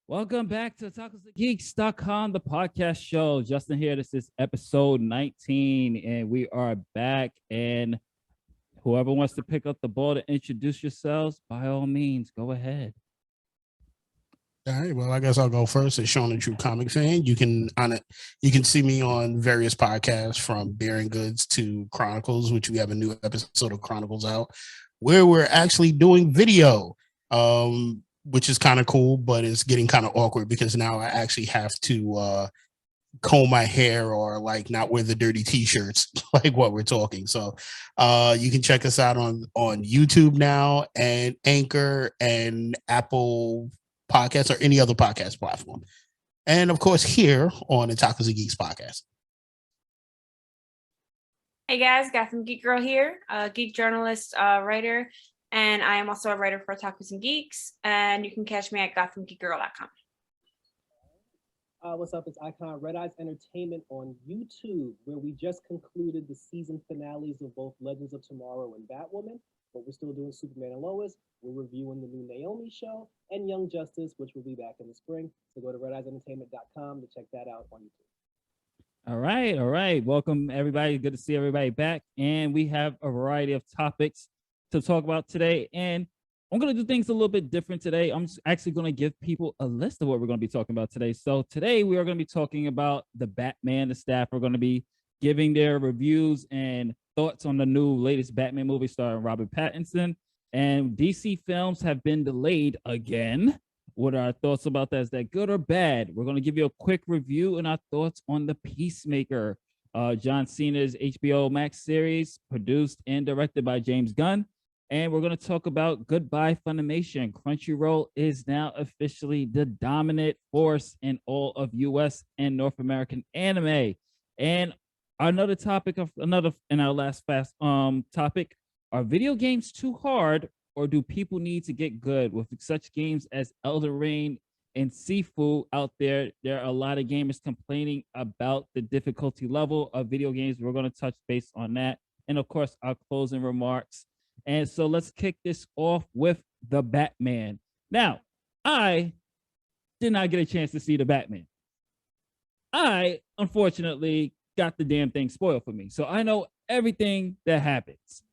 Welcome back to Otakus the podcast show. Justin here. This is episode 19, and we are back. And whoever wants to pick up the ball to introduce yourselves, by all means, go ahead. All right. Well, I guess I'll go first. As Sean, a true comic fan, you can see me on various podcasts from Bearing Goods to Chronicles, which we have a new episode of Chronicles out, where we're actually doing video. Which is kind of cool, but it's getting kind of awkward because now I actually have to comb my hair or like not wear the dirty t-shirts like what we're talking. So you can check us out on YouTube now and Anchor and Apple Podcasts or any other podcast platform. And of course here on the Otakus Geeks podcast. Hey guys, Gotham Geek Girl here, a geek journalist, writer. And I am also a writer for Otakus Geeks, and you can catch me at gothamgeekgirl.com. What's up? It's Icon Red Eyes Entertainment on YouTube, where we just concluded the season finales of both Legends of Tomorrow and Batwoman, but we're still doing Superman and Lois. We're reviewing the new Naomi show and Young Justice, which will be back in the spring. So go to redeyesentertainment.com to check that out on YouTube. All right. Welcome, everybody. Good to see everybody back. And we have a variety of topics to talk about today, and I'm going to do things a little bit different today. I'm actually going to give people a list of what we're going to be talking about today. So today we are going to be talking about the Batman. The staff are going to be giving their reviews and thoughts on the new latest Batman movie starring Robert Pattinson, and DC films have been delayed again. What are our thoughts about that? Is that good or bad? We're going to give you a quick review and our thoughts on The Peacemaker, John Cena's HBO Max series, produced and directed by James Gunn. And we're going to talk about Goodbye Funimation. Crunchyroll is now officially the dominant force in all of US and North American anime. And another topic in our last fast topic, are video games too hard, or do people need to get good? With such games as Elden Ring and Sifu out there, there are a lot of gamers complaining about the difficulty level of video games. We're going to touch base on that. And of course, our closing remarks. And so let's kick this off with the Batman. Now, I did not get a chance to see the Batman. I, unfortunately, got the damn thing spoiled for me. So I know everything that happens.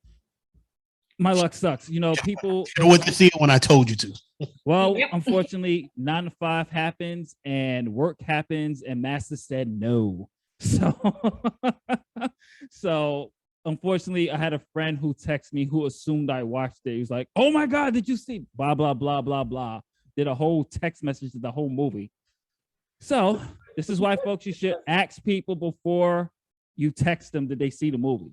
My luck sucks. You know, people... I went to see it when I told you to. Well, unfortunately, 9 to 5 happens and work happens and Master said no. So unfortunately, I had a friend who texted me who assumed I watched it. He was like, oh my God, did you see blah, blah, blah, blah, blah. Did a whole text message to the whole movie. So this is why, folks, you should ask people before you text them that they see the movie.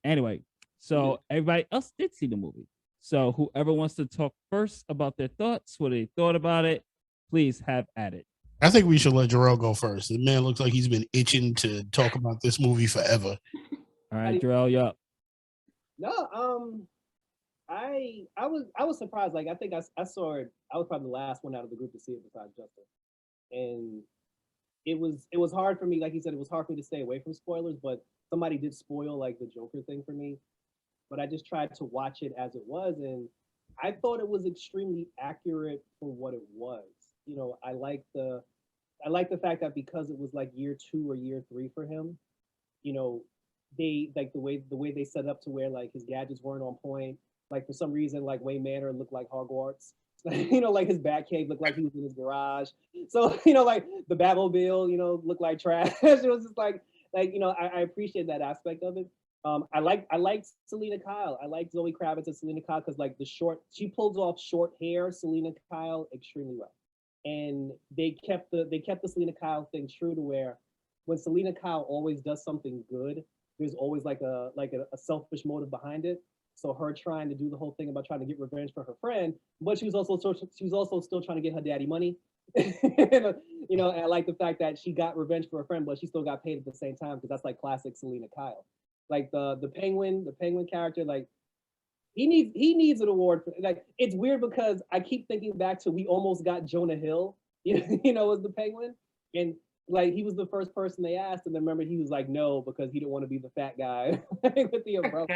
Anyway, so everybody else did see the movie. So whoever wants to talk first about their thoughts, what they thought about it, please have at it. I think we should let Jerrell go first. The man looks like he's been itching to talk about this movie forever. All right, Jerrell, you up? No, I was surprised. Like I think I saw it. I was probably the last one out of the group to see it besides Justin, and it was hard for me. Like he said, it was hard for me to stay away from spoilers. But somebody did spoil like the Joker thing for me. But I just tried to watch it as it was, and I thought it was extremely accurate for what it was. You know, I like the fact that because it was like year 2 or year 3 for him, you know, they like the way they set up to where like his gadgets weren't on point. Like for some reason, like Wayne Manor looked like Hogwarts. You know, like his Batcave looked like he was in his garage. So, you know, like the Batmobile, you know, looked like trash. It was just like you know, I appreciate that aspect of it. I liked Selena Kyle. I liked Zoe Kravitz and Selena Kyle because like she pulls off short hair Selena Kyle extremely well. And they kept the Selena Kyle thing true to where when Selena Kyle always does something good, there's always like a selfish motive behind it. So her trying to do the whole thing about trying to get revenge for her friend, but she was also still trying to get her daddy money. You know, and I like the fact that she got revenge for her friend, but she still got paid at the same time because that's like classic Selena Kyle. Like the penguin character, like he needs an award for, like it's weird because I keep thinking back to we almost got Jonah Hill, you know, as the penguin, and like he was the first person they asked, and then remember he was like no because he didn't want to be the fat guy with the umbrella.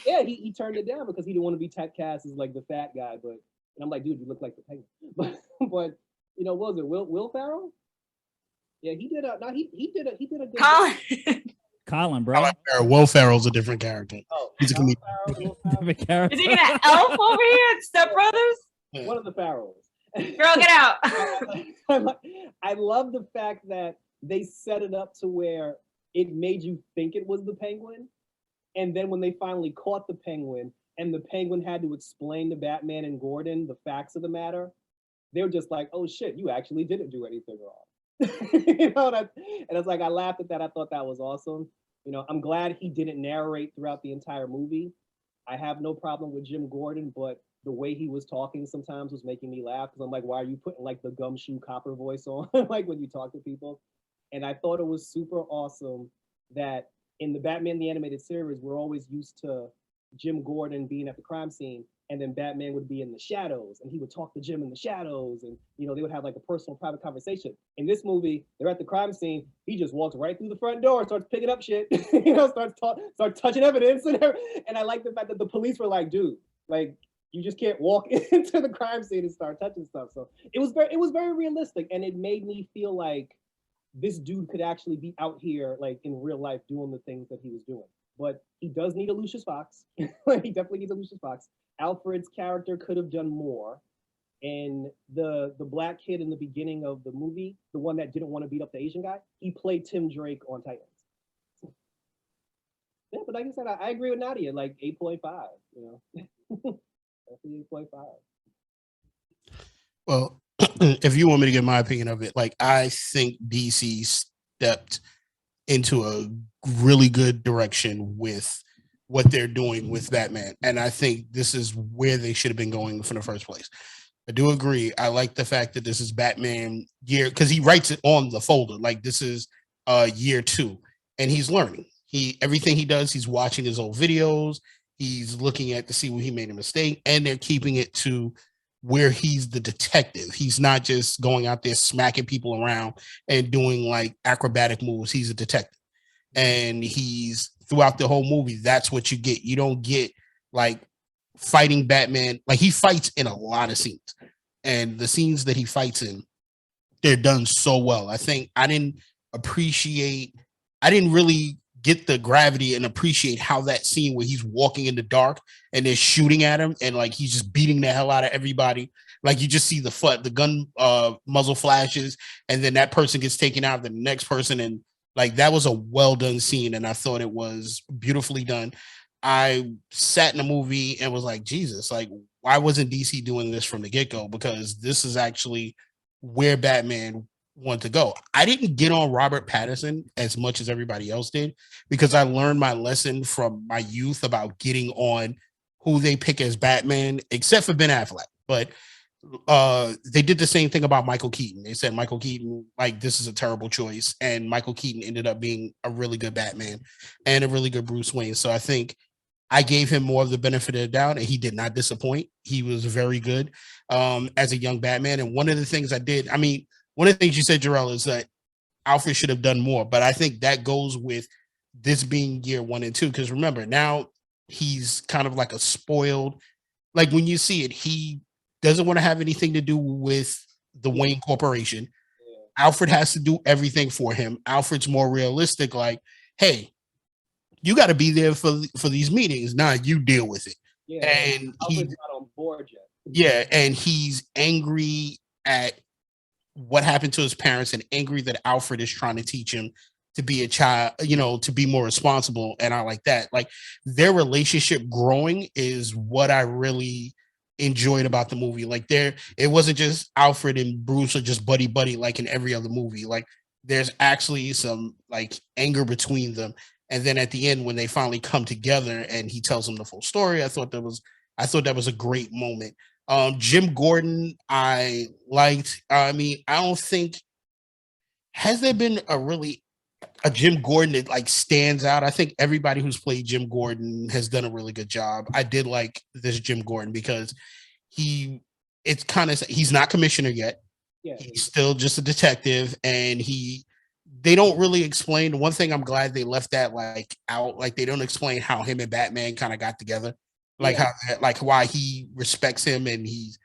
Yeah, he turned it down because he didn't want to be typecast as like the fat guy, but and I'm like, dude, you look like the penguin, but what was it? Will Ferrell? Yeah, he did a good Colin. Colin, bro. Will Ferrell's a different character. Oh, He's a Colin comedian. Farrell, Will Ferrell. Different character. Is he gonna elf over here at Step Brothers? One of the Farrells. Girl, get out. I love the fact that they set it up to where it made you think it was the Penguin, and then when they finally caught the Penguin, and the Penguin had to explain to Batman and Gordon the facts of the matter, they were just like, "Oh shit, you actually didn't do anything wrong." And it's like I laughed at that. I thought that was awesome. I'm glad he didn't narrate throughout the entire movie. I have no problem with Jim Gordon, but the way he was talking sometimes was making me laugh because I'm like, why are you putting like the gumshoe copper voice on like when you talk to people? And I thought it was super awesome that in the Batman the Animated Series, we're always used to Jim Gordon being at the crime scene, and then Batman would be in the shadows, and he would talk to Jim in the shadows, and they would have like a personal, private conversation. In this movie, they're at the crime scene. He just walks right through the front door, starts picking up shit, starts touching evidence, and I like the fact that the police were like, dude, like you just can't walk into the crime scene and start touching stuff. So it was very realistic, and it made me feel like this dude could actually be out here like in real life doing the things that he was doing. But he does need a Lucius Fox. He definitely needs a Lucius Fox. Alfred's character could have done more. And the black kid in the beginning of the movie, the one that didn't want to beat up the Asian guy, he played Tim Drake on Titans. Yeah, but like I said, I agree with Nadya, like 8.5, Definitely 8.5. Well, if you want me to give my opinion of it, like I think DC stepped into a really good direction with what they're doing with Batman. And I think this is where they should have been going from the first place. I do agree. I like the fact that this is Batman year, because he writes it on the folder. Like this is year 2, and he's learning. Everything he does, he's watching his old videos. He's looking at to see where he made a mistake, and they're keeping it to where he's the detective. He's not just going out there smacking people around and doing like acrobatic moves. He's a detective. And he's throughout the whole movie, that's what you get. You don't get like fighting Batman. Like he fights in a lot of scenes, and the scenes that he fights in, they're done so well. I think I didn't really get the gravity and appreciate how that scene where he's walking in the dark and they're shooting at him and like he's just beating the hell out of everybody. Like you just see the gun muzzle flashes, and then that person gets taken out, the next person, and like that was a well done scene, and I thought it was beautifully done. I sat in the movie and was like, Jesus, like why wasn't DC doing this from the get-go? Because this is actually where Batman wanted to go. I didn't get on Robert Pattinson as much as everybody else did, because I learned my lesson from my youth about getting on who they pick as Batman, except for Ben Affleck. But they did the same thing about Michael Keaton. They said Michael Keaton, like, this is a terrible choice, and Michael Keaton ended up being a really good Batman and a really good Bruce Wayne. So I think I gave him more of the benefit of the doubt, and he did not disappoint. He was very good as a young Batman. And one of the things one of the things you said, Jerrell, is that Alfred should have done more, but I think that goes with this being year 1 and 2. Because remember, now he's kind of like a spoiled, like when you see it, he doesn't want to have anything to do with the Wayne Corporation. Yeah. Alfred has to do everything for him. Alfred's more realistic, like, hey, you got to be there for these meetings. Nah, you deal with it. Yeah, and Alfred's not on board yet. Yeah, and he's angry at what happened to his parents and angry that Alfred is trying to teach him to be a child, to be more responsible. And I like that. Like their relationship growing is what I really enjoyed about the movie. Like it wasn't just Alfred and Bruce are just buddy like in every other movie. Like there's actually some like anger between them. And then at the end, when they finally come together and he tells them the full story, I thought that was a great moment. Jim Gordon, I liked. I don't think has there been a Jim Gordon that like stands out. I think everybody who's played Jim Gordon has done a really good job. I did like this Jim Gordon because he's not commissioner yet. Yeah. He's still just a detective, and they don't really explain. One thing I'm glad they left that like out. Like they don't explain how him and Batman kind of got together. Like why he respects him and he's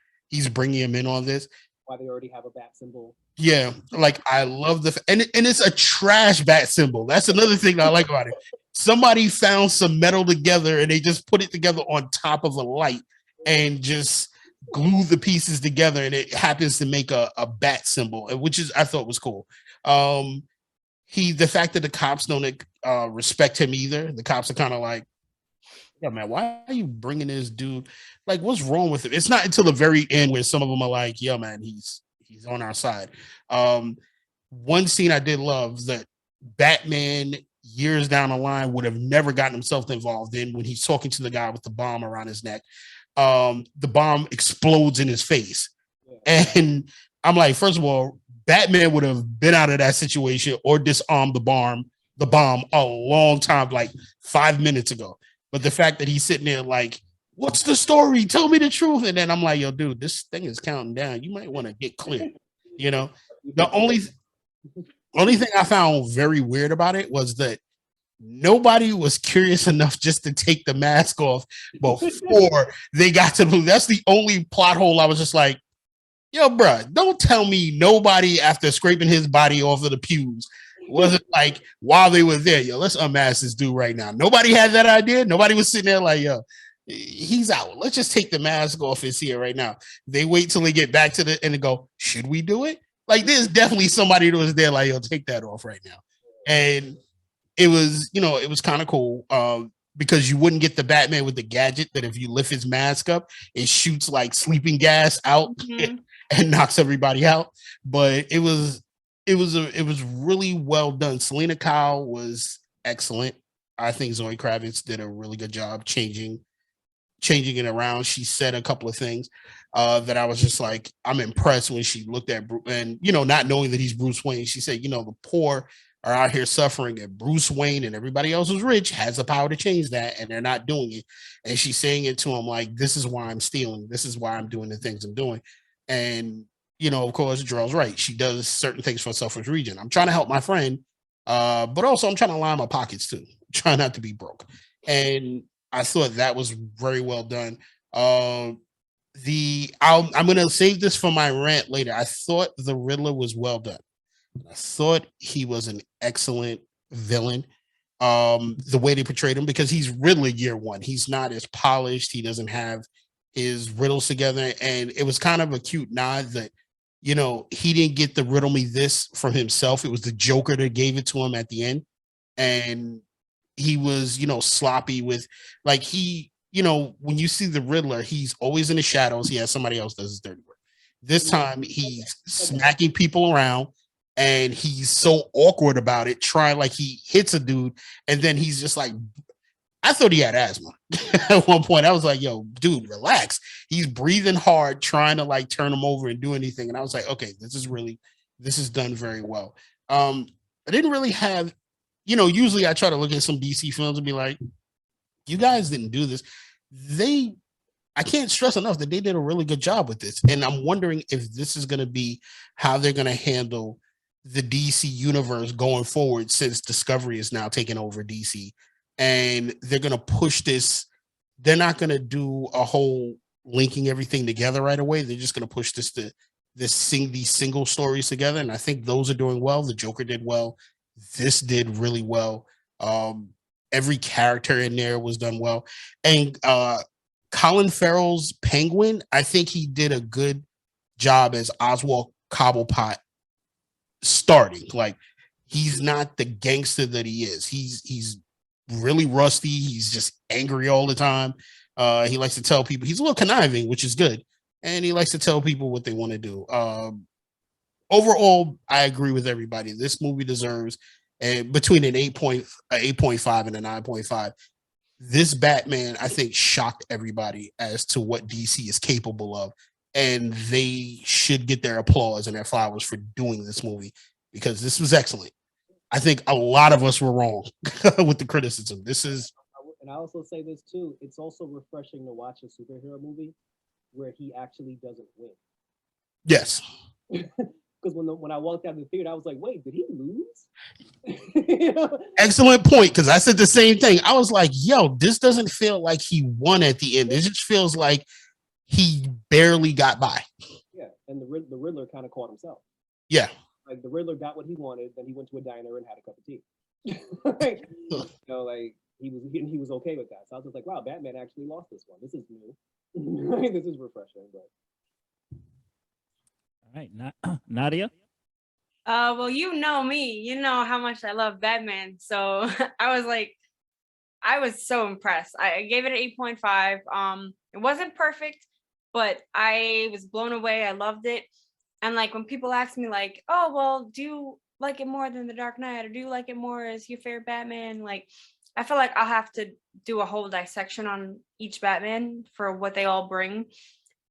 bringing him in on this. why they already have a bat symbol. Yeah, like I love and it's a trash bat symbol. That's another thing that I like about it. Somebody found some metal together and they just put it together on top of a light and just glue the pieces together, and it happens to make a bat symbol, which is I thought was cool. The fact that the cops don't respect him either. The cops are kind of like, yeah, man, why are you bringing this dude? Like, what's wrong with him? It's not until the very end where some of them are like, yeah, man, he's on our side. One scene I did love that Batman years down the line would have never gotten himself involved in, when he's talking to the guy with the bomb around his neck. The bomb explodes in his face. And I'm like, first of all, Batman would have been out of that situation or disarmed the bomb a long time, like 5 minutes ago. But the fact that he's sitting there like, what's the story? Tell me the truth. And then I'm like, yo, dude, this thing is counting down. You might want to get clear. You know, the only thing I found very weird about it was that nobody was curious enough just to take the mask off before they got to the movie. That's the only plot hole I was just like, yo, bro, don't tell me nobody, after scraping his body off of the pews, wasn't like, while they were there, yo, let's unmask this dude right now. Nobody had that idea. Nobody was sitting there like, yo, he's out. Let's just take the mask off. It's here right now. They wait till they get back to and they go, should we do it? Like, there's definitely somebody that was there like, yo, take that off right now. And it was, it was kind of cool because you wouldn't get the Batman with the gadget that if you lift his mask up, it shoots like sleeping gas out and knocks everybody out. But it was really well done. Selena Kyle was excellent. I think Zoe Kravitz did a really good job changing it around. She said a couple of things that I was just like, I'm impressed when she looked at and not knowing that he's Bruce Wayne. She said, the poor are out here suffering, and Bruce Wayne and everybody else who's rich has the power to change that, and they're not doing it. And she's saying it to him like, this is why I'm stealing. This is why I'm doing the things I'm doing. And of course, Jerrell's right. She does certain things for selfish reason. I'm trying to help my friend, but also I'm trying to line my pockets too. Try not to be broke. And I thought that was very well done. I'm going to save this for my rant later. I thought the Riddler was well done. I thought he was an excellent villain. The way they portrayed him, because he's Riddler year one. He's not as polished. He doesn't have his riddles together. And it was kind of a cute nod that, he didn't get the riddle me this from himself. It was the Joker that gave it to him at the end. And he was, sloppy with, like, when you see the Riddler, he's always in the shadows. He has somebody else does his dirty work. This time he's smacking people around, and he's so awkward about it, trying, like, he hits a dude, and then he's just like, I thought he had asthma at one point. I was like, yo, dude, relax. He's breathing hard, trying to like turn him over and do anything. And I was like, okay, this is done very well. I didn't really have, usually I try to look at some DC films and be like, you guys didn't do this. I can't stress enough that they did a really good job with this. And I'm wondering if this is going to be how they're going to handle the DC universe going forward, since Discovery is now taking over DC. And they're going to push this. They're not going to do a whole linking everything together right away. They're just going to push these single stories together. And I think those are doing well. The Joker did well. This did really well. Every character in there was done well. And Colin Farrell's Penguin, I think he did a good job as Oswald Cobblepot starting. Like, he's not the gangster that he is. He's really rusty. He's just angry all the time. He likes to tell people, he's a little conniving, which is good. And he likes to tell people what they want to do. Overall, I agree with everybody. This movie deserves between an 8.5 and a 9.5. This Batman, I think, shocked everybody as to what DC is capable of. And they should get their applause and their flowers for doing this movie, because this was excellent. I think a lot of us were wrong with the criticism. And I also say this too, it's also refreshing to watch a superhero movie where he actually doesn't win. Yes. Because when I walked out of the theater, I was like, wait, did he lose? Excellent point, because I said the same thing. I was like, yo, this doesn't feel like he won at the end. It just feels like he barely got by. Yeah, and the Riddler kind of caught himself. Yeah. Like the Riddler got what he wanted, then he went to a diner and had a cup of tea. Like, you know, like he was okay with that. So I was just like, wow, Batman actually lost this one. This is new. This is refreshing. But All right, Nadya. Well, you know me. You know how much I love Batman. So I was so impressed. I gave it an 8.5. It wasn't perfect, but I was blown away. I loved it. And like when people ask me like, oh, well, do you like it more than The Dark Knight, or do you like it more as your favorite Batman? Like, I feel like I'll have to do a whole dissection on each Batman for what they all bring.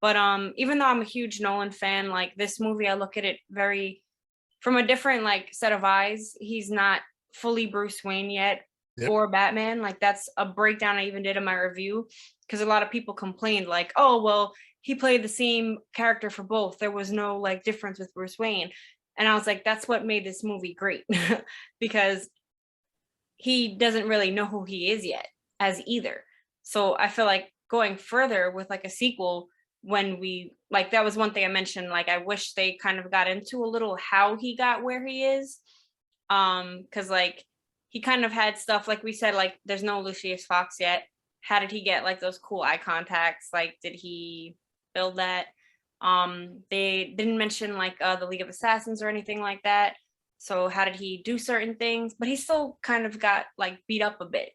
But even though I'm a huge Nolan fan, like this movie, I look at it very from a different like set of eyes. He's not fully Bruce Wayne yet. Yep. Or Batman. Like that's a breakdown I even did in my review, because a lot of people complained like, oh, well, he played the same character for both. There was no like difference with Bruce Wayne. And I was like, that's what made this movie great, because he doesn't really know who he is yet as either. So I feel like going further with like a sequel, when we like, that was one thing I mentioned, like I wish they kind of got into a little how he got where he is. Because like he kind of had stuff like we said, like there's no Lucius Fox yet. How did he get like those cool eye contacts? Like, did he build that? They didn't mention like the League of Assassins or anything like that. So how did he do certain things? But he still kind of got like beat up a bit.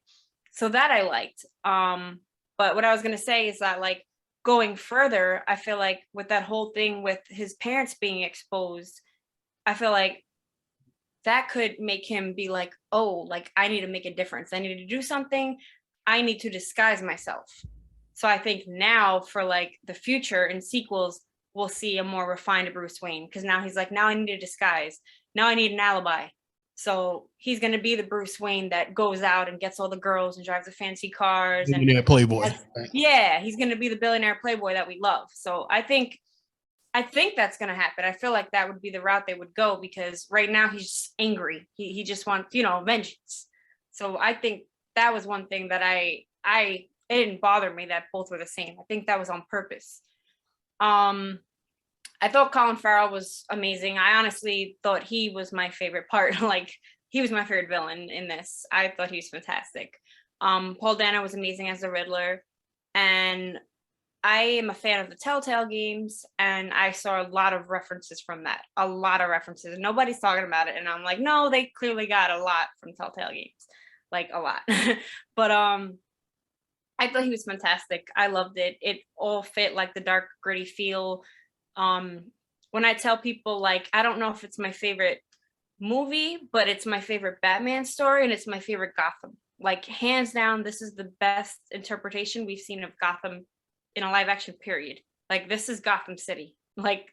So that I liked. But what I was gonna say is that like going further, I feel like with that whole thing with his parents being exposed, I feel like that could make him be like, oh, like I need to make a difference. I need to do something. I need to disguise myself. So I think now for like the future and sequels, we'll see a more refined Bruce Wayne, because now he's like, now I need a disguise. Now I need an alibi. So he's going to be the Bruce Wayne that goes out and gets all the girls and drives the fancy cars. And playboy. Yeah, he's going to be the billionaire playboy that we love. So I think that's going to happen. I feel like that would be the route they would go, because right now he's just angry. He just wants, vengeance. So I think that was one thing that it didn't bother me that both were the same. I think that was on purpose. I thought Colin Farrell was amazing. I honestly thought he was my favorite part. Like he was my favorite villain in this. I thought he was fantastic. Paul Dano was amazing as the Riddler. And I am a fan of the Telltale games, and I saw a lot of references from that. A lot of references. Nobody's talking about it. And I'm like, no, they clearly got a lot from Telltale games. Like a lot. But I thought he was fantastic. I loved it. It all fit like the dark, gritty feel. When I tell people like, I don't know if it's my favorite movie, but it's my favorite Batman story, and it's my favorite Gotham. Like hands down, this is the best interpretation we've seen of Gotham in a live action period. Like this is Gotham City, like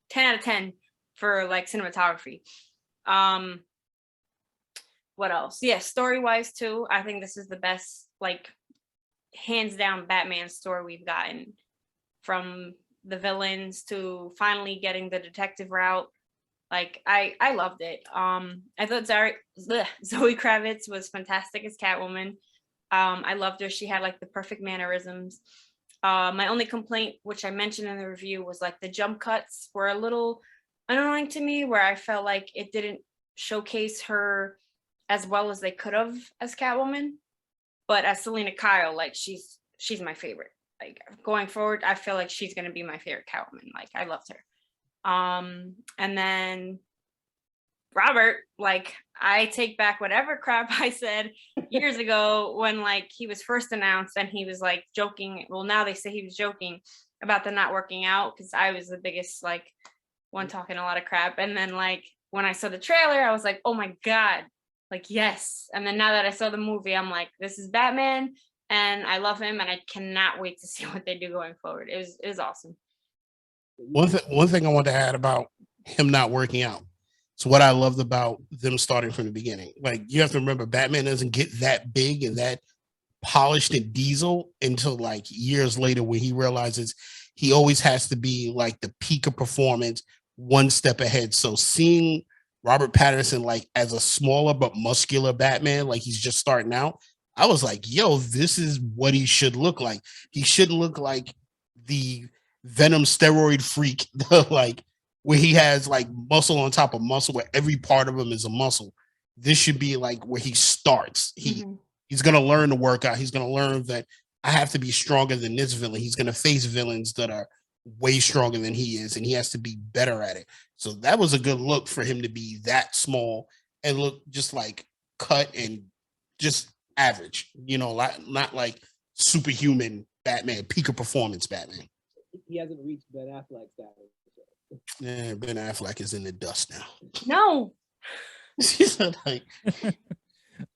10 out of 10 for like cinematography. What else? Yeah, story wise too, I think this is the best, like hands down Batman story we've gotten, from the villains to finally getting the detective route. Like I loved it. I thought Zoe Kravitz was fantastic as Catwoman. I loved her. She had like the perfect mannerisms. My only complaint, which I mentioned in the review, was like the jump cuts were a little annoying to me, where I felt like it didn't showcase her as well as they could have as Catwoman. But as Selena Kyle, like she's my favorite. Like going forward, I feel like she's gonna be my favorite Catwoman. Like I loved her. And then Robert, like I take back whatever crap I said years ago when like he was first announced and he was like joking. Well, now they say he was joking about the not working out, because I was the biggest like one talking a lot of crap. And then like when I saw the trailer, I was like, oh my God, like yes. And then now that I saw the movie, I'm like, this is Batman, and I love him, and I cannot wait to see what they do going forward. It was awesome. One thing I want to add about him not working out. So what I loved about them starting from the beginning, like you have to remember, Batman doesn't get that big and that polished and diesel until like years later, when he realizes he always has to be like the peak of performance, one step ahead. So seeing Robert Pattinson like as a smaller but muscular Batman, like he's just starting out, I was like, yo, this is what he should look like. He shouldn't look like the Venom steroid freak, like where he has like muscle on top of muscle, where every part of him is a muscle. This should be like where he starts. He's gonna learn to work out. He's gonna learn that I have to be stronger than this villain. He's gonna face villains that are way stronger than he is, and he has to be better at it. So that was a good look for him to be that small and look just like cut and just average, not like superhuman Batman, peak of performance Batman. He hasn't reached Ben Affleck status. Yeah, Ben Affleck is in the dust now. No. Like,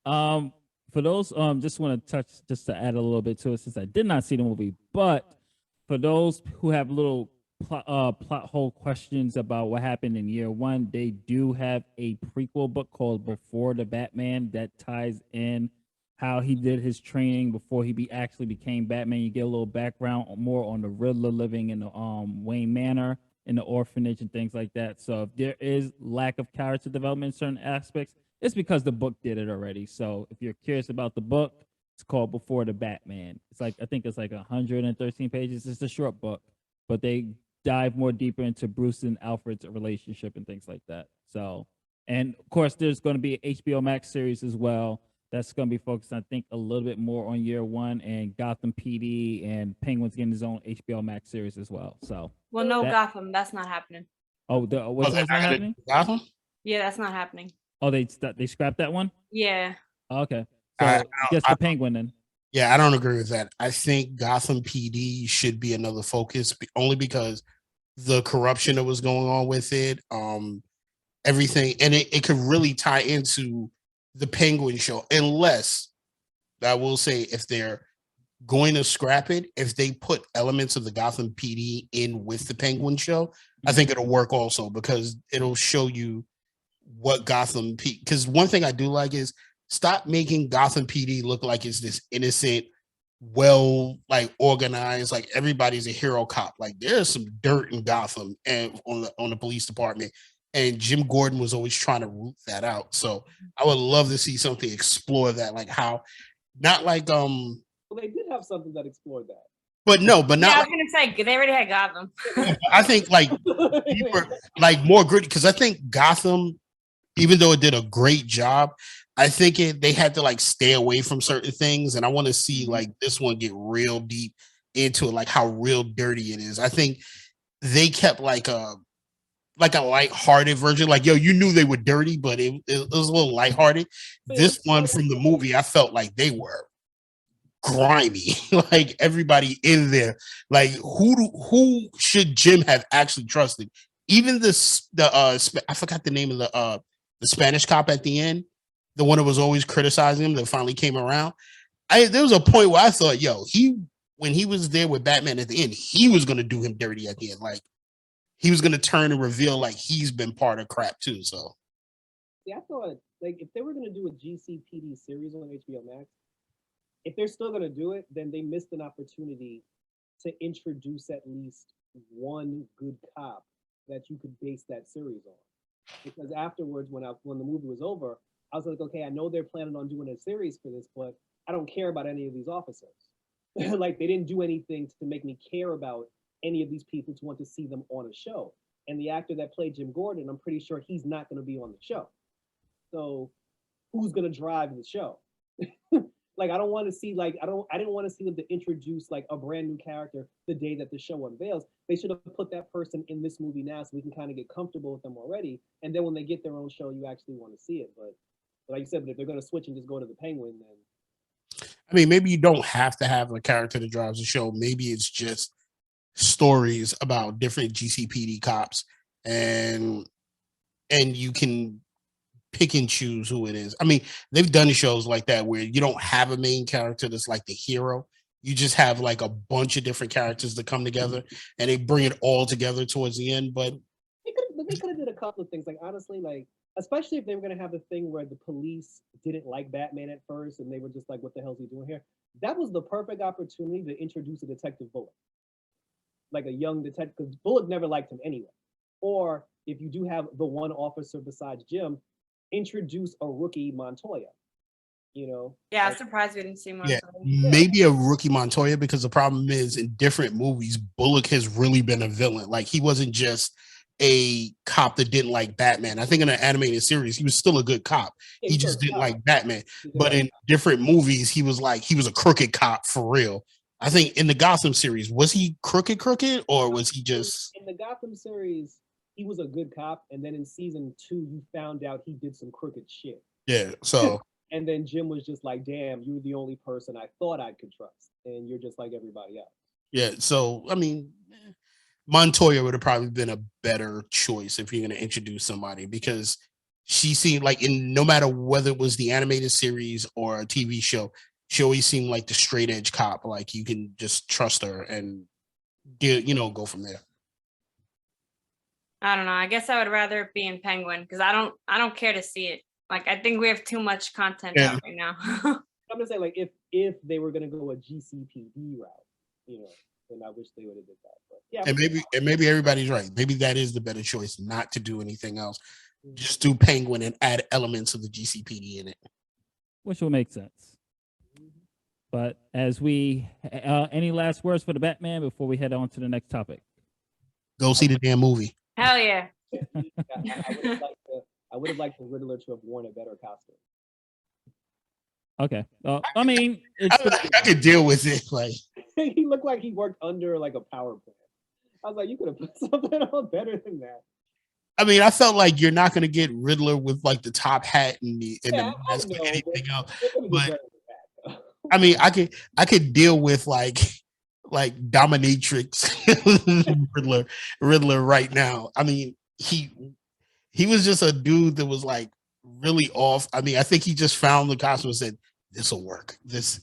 for those, just want to touch, just to add a little bit to it, since I did not see the movie, but for those who have little plot hole questions about what happened in year one, they do have a prequel book called Before the Batman that ties in how he did his training before he actually became Batman. You get a little background more on the Riddler living in the Wayne Manor, in the orphanage and things like that. So if there is lack of character development in certain aspects, it's because the book did it already. So if you're curious about the book, it's called Before the Batman. It's like, I think it's like 113 pages. It's a short book, but they dive more deeper into Bruce and Alfred's relationship and things like that. So, and of course, there's going to be an HBO Max series as well. That's going to be focused, I think, a little bit more on year one, and Gotham PD and Penguin's getting his own HBO Max series as well. So, well, no, Gotham, that's not happening. Oh, what's not happening? Gotham? Yeah, that's not happening. Oh, they scrapped that one? Yeah. Okay. So just the Penguin then. Yeah, I don't agree with that. I think Gotham PD should be another focus, only because the corruption that was going on with it, everything, and it could really tie into the Penguin show, unless, I will say, if they're going to scrap it, if they put elements of the Gotham PD in with the Penguin show, I think it'll work also, because it'll show you what Gotham PD, because one thing I do like is stop making Gotham PD look like it's this innocent, well, like organized, like everybody's a hero cop. Like there's some dirt in Gotham and on the police department. And Jim Gordon was always trying to root that out. So I would love to see something explore that, like how, not like Well, they did have something that explored that. But no, but not. Yeah, I was gonna say they already had Gotham. I think like deeper, like more gritty, because I think Gotham, even though it did a great job, I think they had to like stay away from certain things, and I want to see like this one get real deep into it, like how real dirty it is. I think they kept like a lighthearted version. Like, yo, you knew they were dirty, but it was a little lighthearted. This one from the movie, I felt like they were grimy. Like everybody in there. Like who should Jim have actually trusted? Even I forgot the name of the Spanish cop at the end, the one that was always criticizing him that finally came around. There was a point where I thought, yo, when he was there with Batman at the end, he was gonna do him dirty at the end. Like he was gonna turn and reveal like he's been part of crap too. So yeah, I thought like if they were gonna do a GCPD series on HBO Max, if they're still gonna do it, then they missed an opportunity to introduce at least one good cop that you could base that series on. Because afterwards, when the movie was over, I was like, okay, I know they're planning on doing a series for this, but I don't care about any of these officers. Like they didn't do anything to make me care about any of these people to want to see them on a show. And the actor that played Jim Gordon, I'm pretty sure he's not going to be on the show. So who's going to drive the show? Like I don't want to see I didn't want to see them to introduce like a brand new character the day that the show unveils. They should have put that person in this movie now so we can kind of get comfortable with them already. And then when they get their own show, you actually want to see it. But like you said, but if they're going to switch and just go to the Penguin, then I mean, maybe you don't have to have a character that drives the show. Maybe it's just stories about different GCPD cops, and you can pick and choose who it is. I mean, they've done shows like that where you don't have a main character that's like the hero. You just have like a bunch of different characters that come together and they bring it all together towards the end. But they could have did a couple of things. Like honestly, like especially if they were going to have the thing where the police didn't like Batman at first and they were just like, what the hell is he doing here? That was the perfect opportunity to introduce a Detective Bullock. Like a young detective, because Bullock never liked him anyway. Or if you do have the one officer besides Jim, introduce a rookie Montoya. you know. Yeah, I'm Like, surprised we didn't see Yeah, Montoya. maybe a rookie Montoya, because the problem is in different movies, Bullock has really been a villain. Like he wasn't just a cop that didn't like Batman. I think in an animated series, he was still a good cop. yeah, He he's just still a didn't cop. like Batman. He's But like, in different movies, he was a crooked cop for real. I think in the Gotham series, was he crooked, or was he just in the Gotham series, he was a good cop, and then in season 2, you found out he did some crooked shit. yeah? So And then Jim was just like, "Damn, you were the only person I thought I could trust, and you're just like everybody else." yeah, so I mean, Montoya would have probably been a better choice if you're going to introduce somebody, because she seemed like, in no matter whether it was the animated series or a TV show, she always seemed like the straight edge cop. Like you can just trust her and go from there. I don't know. I guess I would rather it be in Penguin because I don't care to see it. Like I think we have too much content Yeah. out right now. I'm gonna say, like, if they were gonna go a GCPD route, you know, then I wish they would have did that. But yeah, And maybe everybody's right. Maybe that is the better choice, not to do anything else. Just do Penguin and add elements of the GCPD in it. Which will make sense. But as we, any last words for the Batman before we head on to the next topic? Go see the damn movie. Hell yeah. I would have liked the Riddler to have worn a better costume. Okay. I mean, I could deal with it. Like He looked like he worked under like a power plant. I was like, you could have put something on better than that. I mean, I felt like you're not going to get Riddler with like the top hat and the Yeah, I mask or know, anything but else. they're gonna do But better than that, though. I mean, I could deal with like dominatrix Riddler right now. I mean, he was just a dude that was like really off. I mean, I think he just found the costume and said, "This will work. This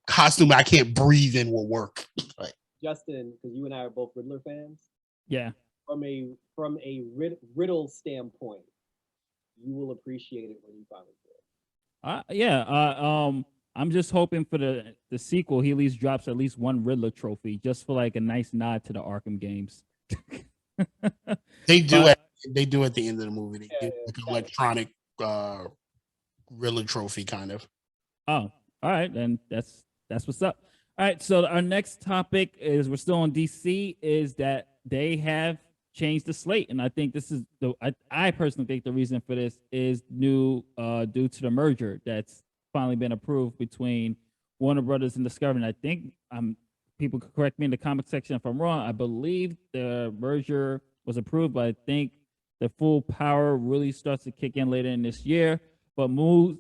costume I can't breathe in will work." Like, Justin, because you and I are both Riddler fans, yeah. from a Riddle standpoint, you will appreciate it when you finally see it. Yeah. I'm just hoping for the sequel. He at least drops at least one Riddler trophy, just for like a nice nod to the Arkham games. they do But- they do at the end of the movie. They Yeah, do like an electronic Riddler trophy kind of. Oh, all right, then that's what's up. All right, so our next topic is, we're still on DC, is that they have changed the slate, and I think this is I personally think the reason for this is due to the merger that's finally been approved between Warner Brothers and Discovery. And I think people could correct me in the comic section if I'm wrong. I believe the merger was approved, but I think the full power really starts to kick in later in this year. But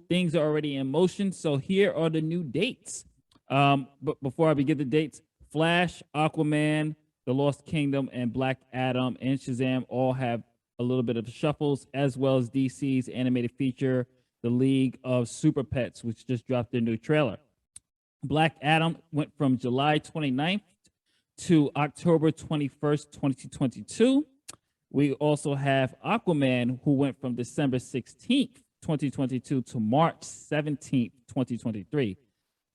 things are already in motion. So here are the new dates. But before I begin the dates, Flash, Aquaman, The Lost Kingdom, and Black Adam and Shazam all have a little bit of shuffles, as well as DC's animated feature, The League of Super Pets, which just dropped their new trailer. Black Adam went from July 29th to October 21st, 2022. We also have Aquaman, who went from December 16th, 2022 to March 17th, 2023.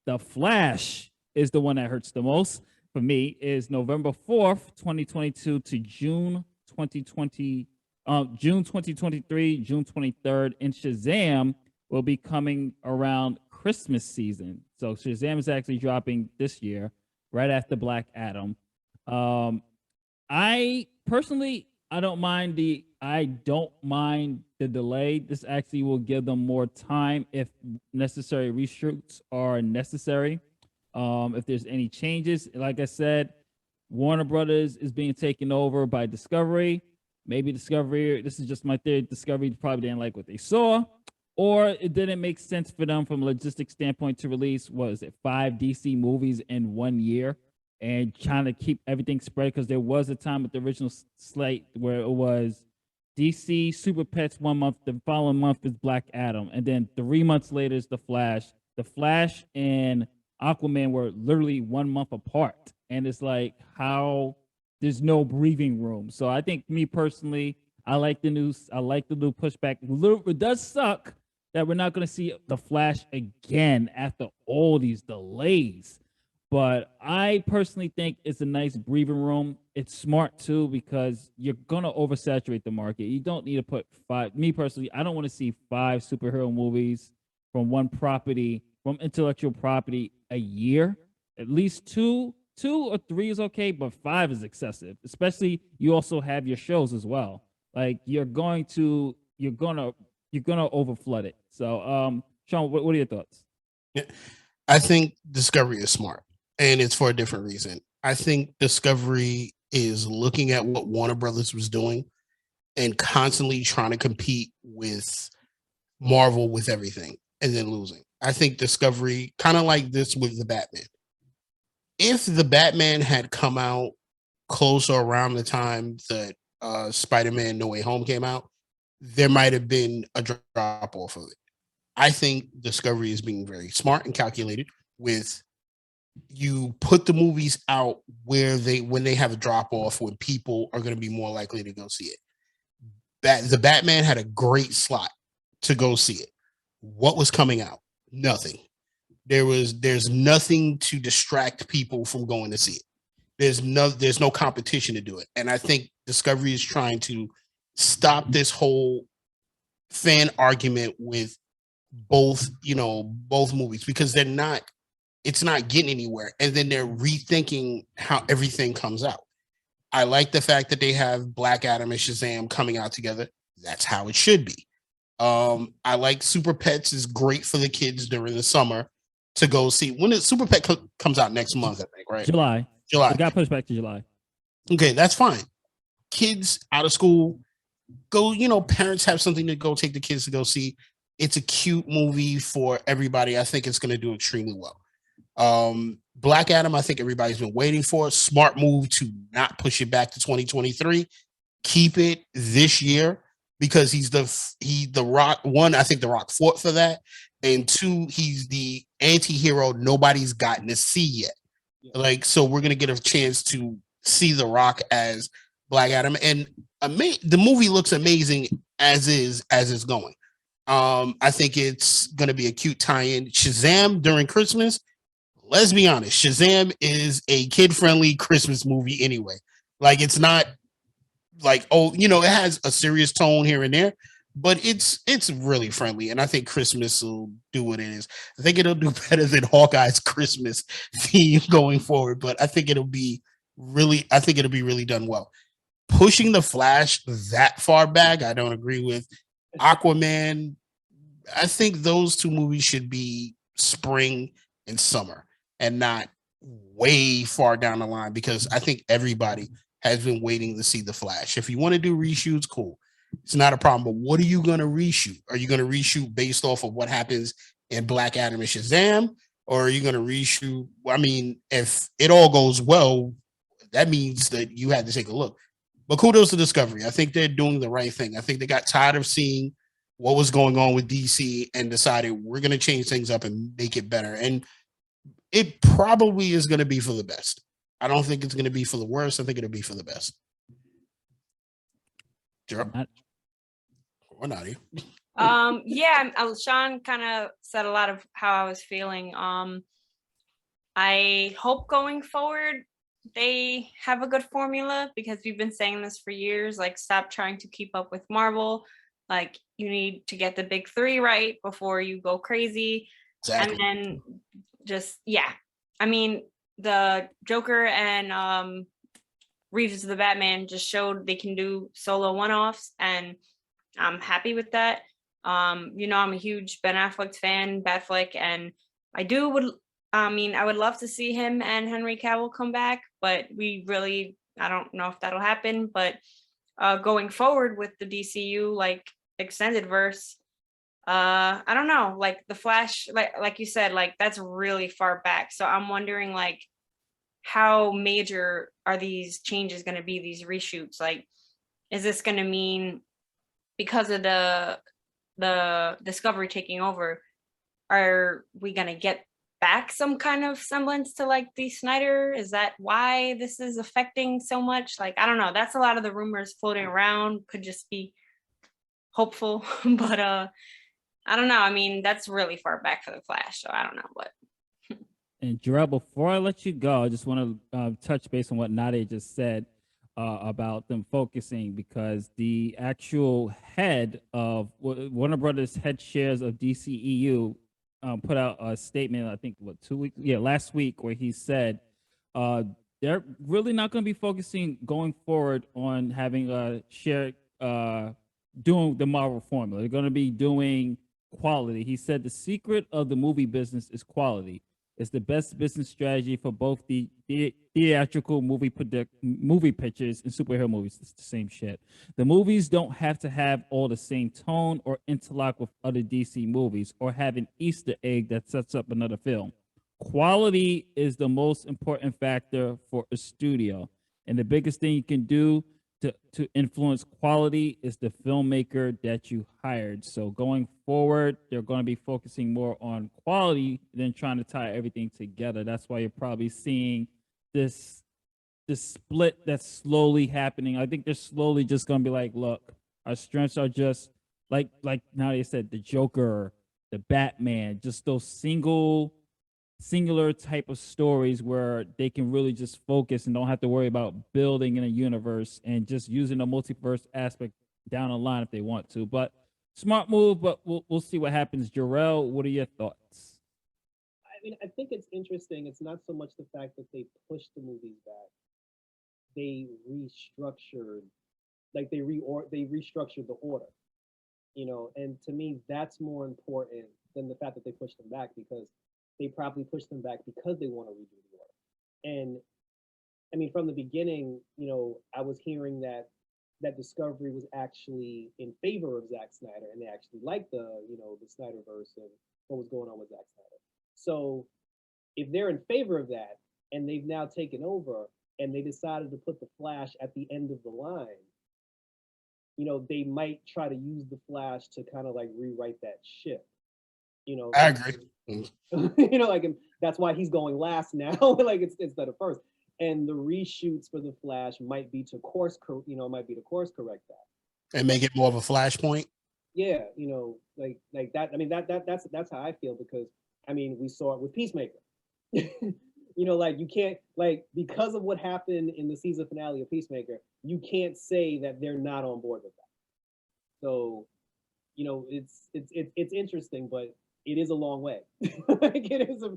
The Flash is the one that hurts the most for me, is November 4th, 2022 to June 2023, June 23rd, and Shazam will be coming around Christmas season. So Shazam is actually dropping this year, right after Black Adam. I personally, I don't mind the delay. This actually will give them more time if necessary reshoots are necessary. If there's any changes, like I said, Warner Brothers is being taken over by Discovery. Maybe Discovery, this is just my theory, Discovery probably didn't like what they saw, or it didn't make sense for them from a logistics standpoint to release, 5 DC movies in 1 year, and trying to keep everything spread, because there was a time with the original slate where it was DC Super Pets 1 month, the following month is Black Adam, and then 3 months later is The Flash. The Flash and Aquaman were literally 1 month apart, and it's like, how there's no breathing room. So I think, me personally, I like the new pushback. It does suck that we're not going to see The Flash again after all these delays, but I personally think it's a nice breathing room. It's smart too, because you're going to oversaturate the market. You don't need to put 5. Me personally, I don't want to see 5 superhero movies from one property, from intellectual property a year. At least two or three is okay, but 5 is excessive. Especially you also have your shows as well. Like you're gonna overflood it. So Sean, what are your thoughts? Yeah. I think Discovery is smart, and it's for a different reason. I think Discovery is looking at what Warner Brothers was doing and constantly trying to compete with Marvel with everything and then losing. I think Discovery, kind of like this with the Batman. If the Batman had come out closer around the time that Spider-Man No Way Home came out, there might have been a drop off of it. I think Discovery is being very smart and calculated with you put the movies out when they have a drop off when people are going to be more likely to go see it. The Batman had a great slot to go see it. What was coming out? Nothing. There's nothing to distract people from going to see it. There's no competition to do it. And I think Discovery is trying to stop this whole fan argument with both movies because it's not getting anywhere. And then they're rethinking how everything comes out. I like the fact that they have Black Adam and Shazam coming out together. That's how it should be. I like Super Pets is great for the kids during the summer to go see. When the Super Pet comes out next month, I think, right? July. July. It got pushed back to July. Okay, that's fine. Kids out of school, go, parents have something to go take the kids to go see. It's a cute movie for everybody. I think it's going to do extremely well. Black Adam, I think everybody's been waiting for. Smart move to not push it back to 2023. Keep it this year because he's the Rock. One, I think the Rock fought for that, and two, he's the anti-hero nobody's gotten to see yet. Like, so we're gonna get a chance to see the Rock as Black Adam, and the movie looks amazing as it's going. I think it's gonna be a cute tie-in. Shazam during Christmas. Let's be honest, Shazam is a kid-friendly Christmas movie anyway. Like, it's not like, it has a serious tone here and there, but it's really friendly. And I think Christmas will do what it is. I think it'll do better than Hawkeye's Christmas theme going forward, but I think it'll be really done well. Pushing the Flash that far back, I don't agree with. Aquaman, I think those two movies should be spring and summer and not way far down the line because I think everybody has been waiting to see the Flash. If you want to do reshoots, cool. It's not a problem. But what are you going to reshoot? Are you going to reshoot based off of what happens in Black Adam and Shazam? Or are you going to reshoot? I mean, if it all goes well, that means that you had to take a look. But kudos to Discovery. I think they're doing the right thing. I think they got tired of seeing what was going on with DC and decided we're going to change things up and make it better. And it probably is going to be for the best. I don't think it's going to be for the worst. I think it'll be for the best. Jerrell? Or Nadya? Sean kind of said a lot of how I was feeling. I hope going forward they have a good formula because we've been saying this for years. Like, stop trying to keep up with Marvel. Like, you need to get the big 3 right before you go crazy. Exactly. And then just, I mean, the Joker and Reeves the Batman just showed they can do solo one-offs, and I'm happy with that. I'm a huge Ben Affleck fan, Batfleck, and I would love to see him and Henry Cavill come back, but I don't know if that'll happen. But going forward with the DCU, like, extended verse, I don't know, like the Flash, like you said, like that's really far back. So I'm wondering, like, how major are these changes going to be, these reshoots? Like, is this going to mean because of the Discovery taking over, are we going to get back some kind of semblance to like the Snyder? Is that why this is affecting so much? Like, I don't know. That's a lot of the rumors floating around. Could just be hopeful, but I don't know. I mean, that's really far back for the Flash, so I don't know what. And Jerrell, before I let you go, I just want to touch base on what Nadya just said about them focusing, because the actual head of Warner Brothers head shares of DCEU put out a statement, I think last week, where he said they're really not going to be focusing going forward on having a shared doing the Marvel formula. They're going to be doing quality. He said the secret of the movie business is quality. It's the best business strategy for both the theatrical movie pictures and superhero movies. It's the same shit. The movies don't have to have all the same tone or interlock with other DC movies or have an Easter egg that sets up another film. Quality is the most important factor for a studio. And the biggest thing you can do to influence quality is the filmmaker that you hired. So going forward, they're going to be focusing more on quality than trying to tie everything together. That's why you're probably seeing this split that's slowly happening. I think they're slowly just going to be like, look, our strengths are just like Nadia said, the Joker, the Batman, just those singular type of stories where they can really just focus and don't have to worry about building in a universe and just using a multiverse aspect down the line if they want to. But smart move, but we'll see what happens. Jerrell, what are your thoughts? I mean, I think it's interesting. It's not so much the fact that they pushed the movies back. They restructured, like they restructured the order, and to me, that's more important than the fact that they pushed them back, because they probably pushed them back because they want to redo the order. And I mean, from the beginning, I was hearing that Discovery was actually in favor of Zack Snyder, and they actually liked the Snyderverse and what was going on with Zack Snyder. So if they're in favor of that and they've now taken over and they decided to put the Flash at the end of the line, they might try to use the Flash to kind of like rewrite that ship. I agree. That's why he's going last now, like it's instead of first. And the reshoots for the Flash might be to course correct that and make it more of a flashpoint. Yeah, like that. I mean, that's how I feel, because I mean, we saw it with Peacemaker. Like you can't, like, because of what happened in the season finale of Peacemaker, you can't say that they're not on board with that. So, it's interesting, but it is a long way. Like it is a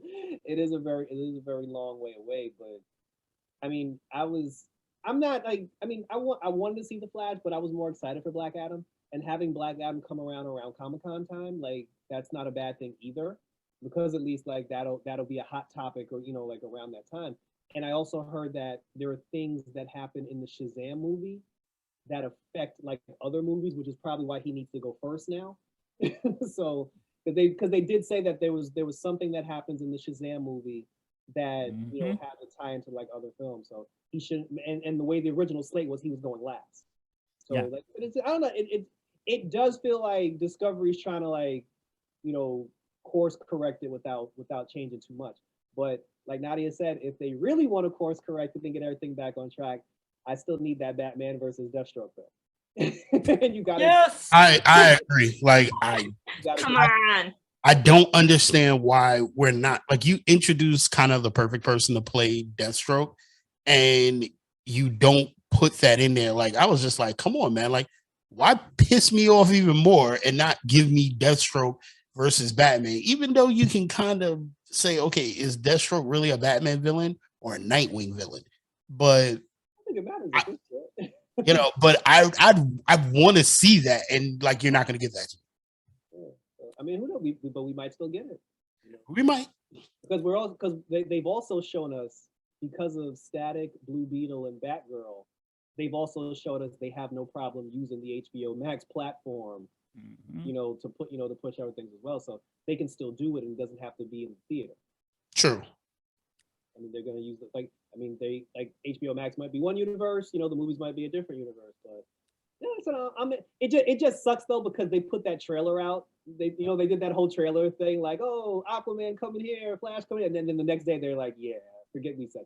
very long way away. But I mean, I wanted to see the Flash, but I was more excited for Black Adam, and having Black Adam come around Comic-Con time, like that's not a bad thing either, because at least like that'll be a hot topic, or like around that time. And I also heard that there are things that happen in the Shazam movie that affect like other movies, which is probably why he needs to go first now. So because they did say that there was something that happens in the Shazam movie that had to tie into like other films. So he should, and the way the original slate was, he was going last. So yeah. Like, I don't know. It does feel like Discovery's trying to like, course correct it without changing too much. But like Nadya said, if they really want to course correct it and get everything back on track, I still need that Batman versus Deathstroke film. And you got yes. I agree. Like come on. I don't understand why we're not, like, you introduce kind of the perfect person to play Deathstroke and you don't put that in there. Like, I was just like, come on, man. Like, why piss me off even more and not give me Deathstroke versus Batman? Even though you can kind of say, okay, is Deathstroke really a Batman villain or a Nightwing villain? But I think it matters. But I want to see that, and like, you're not going to get that. I mean, who knows? But we might still get it. We might, because they've also shown us, because of Static, Blue Beetle, and Batgirl, they've also showed us they have no problem using the HBO Max platform, to push other things as well. So they can still do it, and it doesn't have to be in the theater. True. I mean, they're going to use it they like HBO Max might be one universe, the movies might be a different universe, but yeah. So it just sucks though, because they put that trailer out. They did that whole trailer thing, like, oh, Aquaman coming here, Flash coming in, and then the next day they're like, yeah, forget we said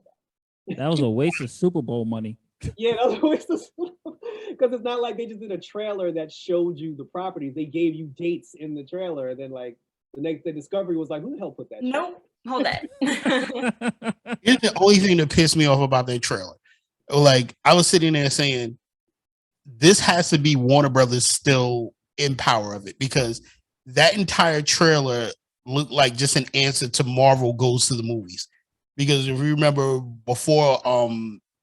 that. That was a waste of Super Bowl money. Yeah, that was a waste of, because it's not like they just did a trailer that showed you the properties. They gave you dates in the trailer, and then like the next day, Discovery was like, who the hell put that? Nope. Hold it. Here's the only thing that pissed me off about that trailer. Like, I was sitting there saying, this has to be Warner Brothers still in power of it, because that entire trailer look like just an answer to Marvel goes to the movies. Because if you remember before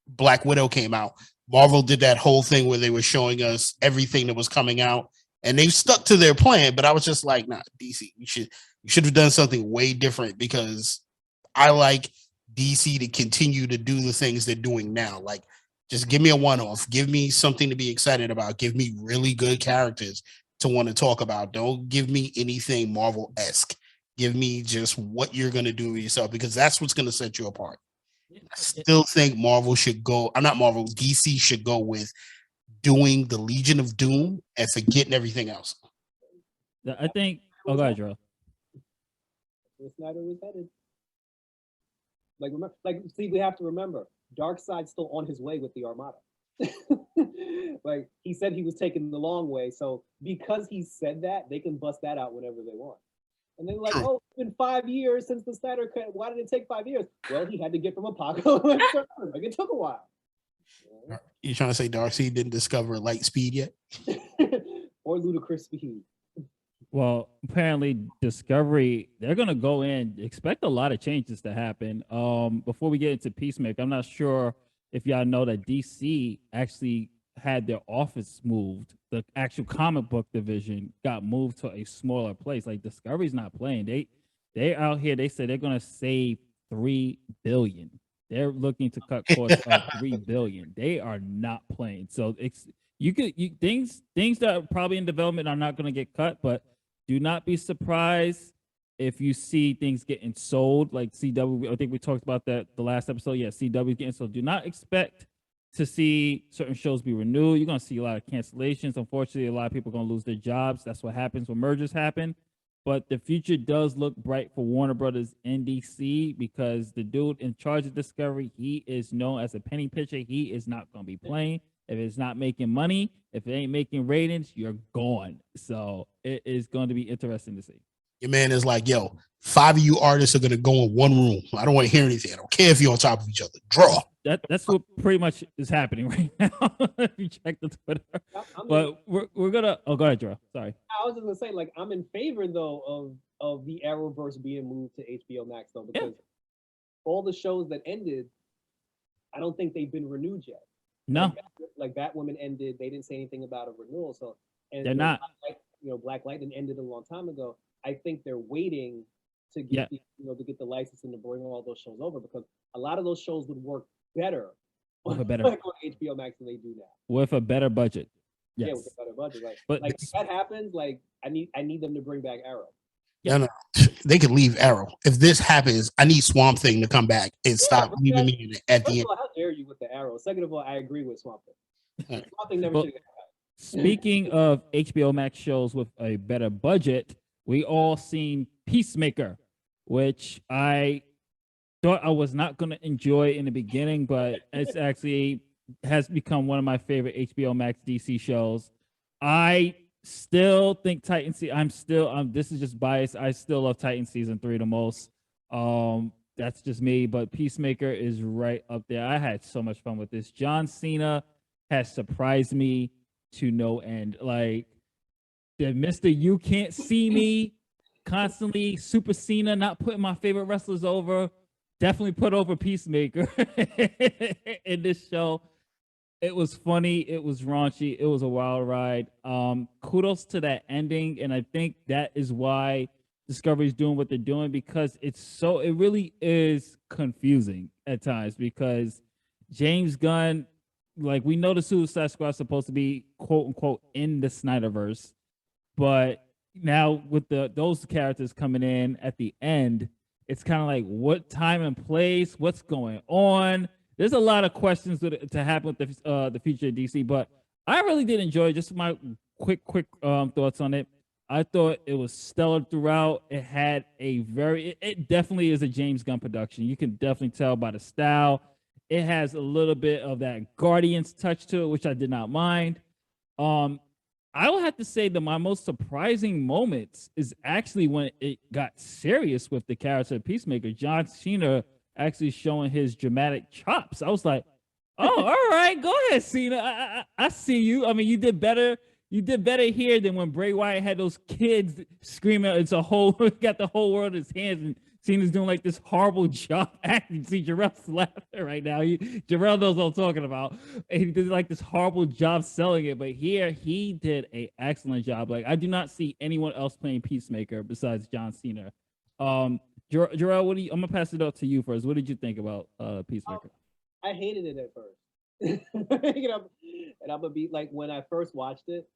Black Widow came out, Marvel did that whole thing where they were showing us everything that was coming out, and they've stuck to their plan. But I was just like, nah, DC, you should have done something way different, because I like DC to continue to do the things they're doing now. Like, just give me a one-off, give me something to be excited about, give me really good characters to want to talk about. Don't give me anything Marvel-esque. Give me just what you're going to do with yourself, because that's what's going to set you apart. I still think Marvel should go, I'm not Marvel, DC should go with doing the Legion of Doom and forgetting everything else. I think, oh, go ahead, Jerrell. Where Snyder was headed. Like, remember, see, we have to remember, Darkseid's still on his way with the Armada. Like, he said he was taking the long way, so because he said that, they can bust that out whenever they want. And they're like, oh, it's been 5 years since the Snyder Cut. Why did it take 5 years? Well, he had to get from Apocalypse. Like, it took a while. You trying to say Darkseid didn't discover light speed yet? Or ludicrous speed. Well, apparently Discovery, they're going to go in, expect a lot of changes to happen. Before we get into Peacemaker, I'm not sure if y'all know that DC actually had their office moved. The actual comic book division got moved to a smaller place. Like, Discovery's not playing. They out here, they said they're going to save $3 billion. They're looking to cut costs of $3 billion. They are not playing. So it's things that are probably in development are not going to get cut, but do not be surprised if you see things getting sold, like CW. I think we talked about that the last episode. Yeah, CW getting sold. Do not expect to see certain shows be renewed. You're going to see a lot of cancellations. Unfortunately, a lot of people are going to lose their jobs. That's what happens when mergers happen. But the future does look bright for Warner Brothers and DC, because the dude in charge of Discovery, he is known as a penny pitcher. He is not going to be playing. If it's not making money, if it ain't making ratings, you're gone. So it is going to be interesting to see. Your man is like, yo, 5 of you artists are going to go in one room. I don't want to hear anything. I don't care if you're on top of each other. Draw. That's what pretty much is happening right now. If you check the Twitter. But we're going to, oh, go ahead, Jerrell. Sorry. I was just going to say, like, I'm in favor, though, of the Arrowverse being moved to HBO Max, though, because all the shows that ended, I don't think they've been renewed yet. No. Like Batwoman ended, they didn't say anything about a renewal. So, and they're not. Black Lightning ended a long time ago. I think they're waiting to get to get the license and to bring all those shows over, because a lot of those shows would work better with a better on HBO Max than they do now. With a better budget. Yes. Yeah, with a better budget. But if that happens, like I need them to bring back Arrow. Yeah, no, they could leave Arrow. If this happens, I need Swamp Thing to come back and stop leaving me at the end. All, how dare you with the Arrow? Second of all, I agree with Swamp Thing. Swamp Thing never should have happened. Speaking of HBO Max shows with a better budget, we all seen Peacemaker, which I thought I was not going to enjoy in the beginning, but it's actually has become one of my favorite HBO Max DC shows. I still think Titan this is just bias. I still love Titan season 3 the most. That's just me, but Peacemaker is right up there. I had so much fun with this. John Cena has surprised me to no end. Like, the Mr. You Can't See Me, constantly Super Cena, not putting my favorite wrestlers over, definitely put over Peacemaker in this show. It was funny. It was raunchy. It was a wild ride. Kudos to that ending. And I think that is why Discovery is doing what they're doing, because it really is confusing at times, because James Gunn, like, we know the Suicide Squad is supposed to be quote unquote in the Snyderverse, but now with those characters coming in at the end, it's kind of like, what time and place, what's going on? There's a lot of questions to happen with the future of DC, but I really did enjoy it. Just my quick thoughts on it. I thought it was stellar throughout. It had it definitely is a James Gunn production. You can definitely tell by the style. It has a little bit of that Guardians touch to it, which I did not mind. I will have to say that my most surprising moments is actually when it got serious with the character of Peacemaker. John Cena actually showing his dramatic chops. I was like, oh, all right, go ahead, Cena. I see you. I mean, you did better You did better here than when Bray Wyatt had those kids screaming. It's a whole got the whole world in his hands, and Cena's doing like this horrible job acting. See, Jerrell's laughing right now. Jerrell knows what I'm talking about. And he did like this horrible job selling it, but here he did an excellent job. Like I do not see anyone else playing Peacemaker besides John Cena. Jerrell, what do you? I'm gonna pass it up to you first. What did you think about Peacemaker? I hated it at first. And I'm gonna be like, when I first watched it,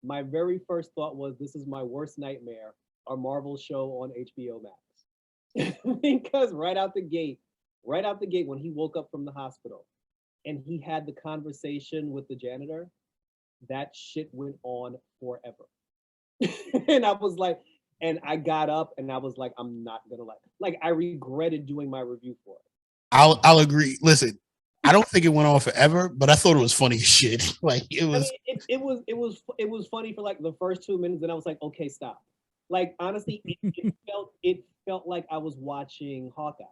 my very first thought was, this is my worst nightmare, a Marvel show on HBO Max. Because right out the gate, when he woke up from the hospital and he had the conversation with the janitor, that shit went on forever. And I was like, and I got up and I was like, I'm not gonna like I regretted doing my review for it. I'll agree. Listen, I don't think it went on forever, but I thought it was funny as shit. Like it was. I mean, it was funny for like the first 2 minutes, and I was like, okay, stop. Like honestly, it felt like I was watching Hawkeye,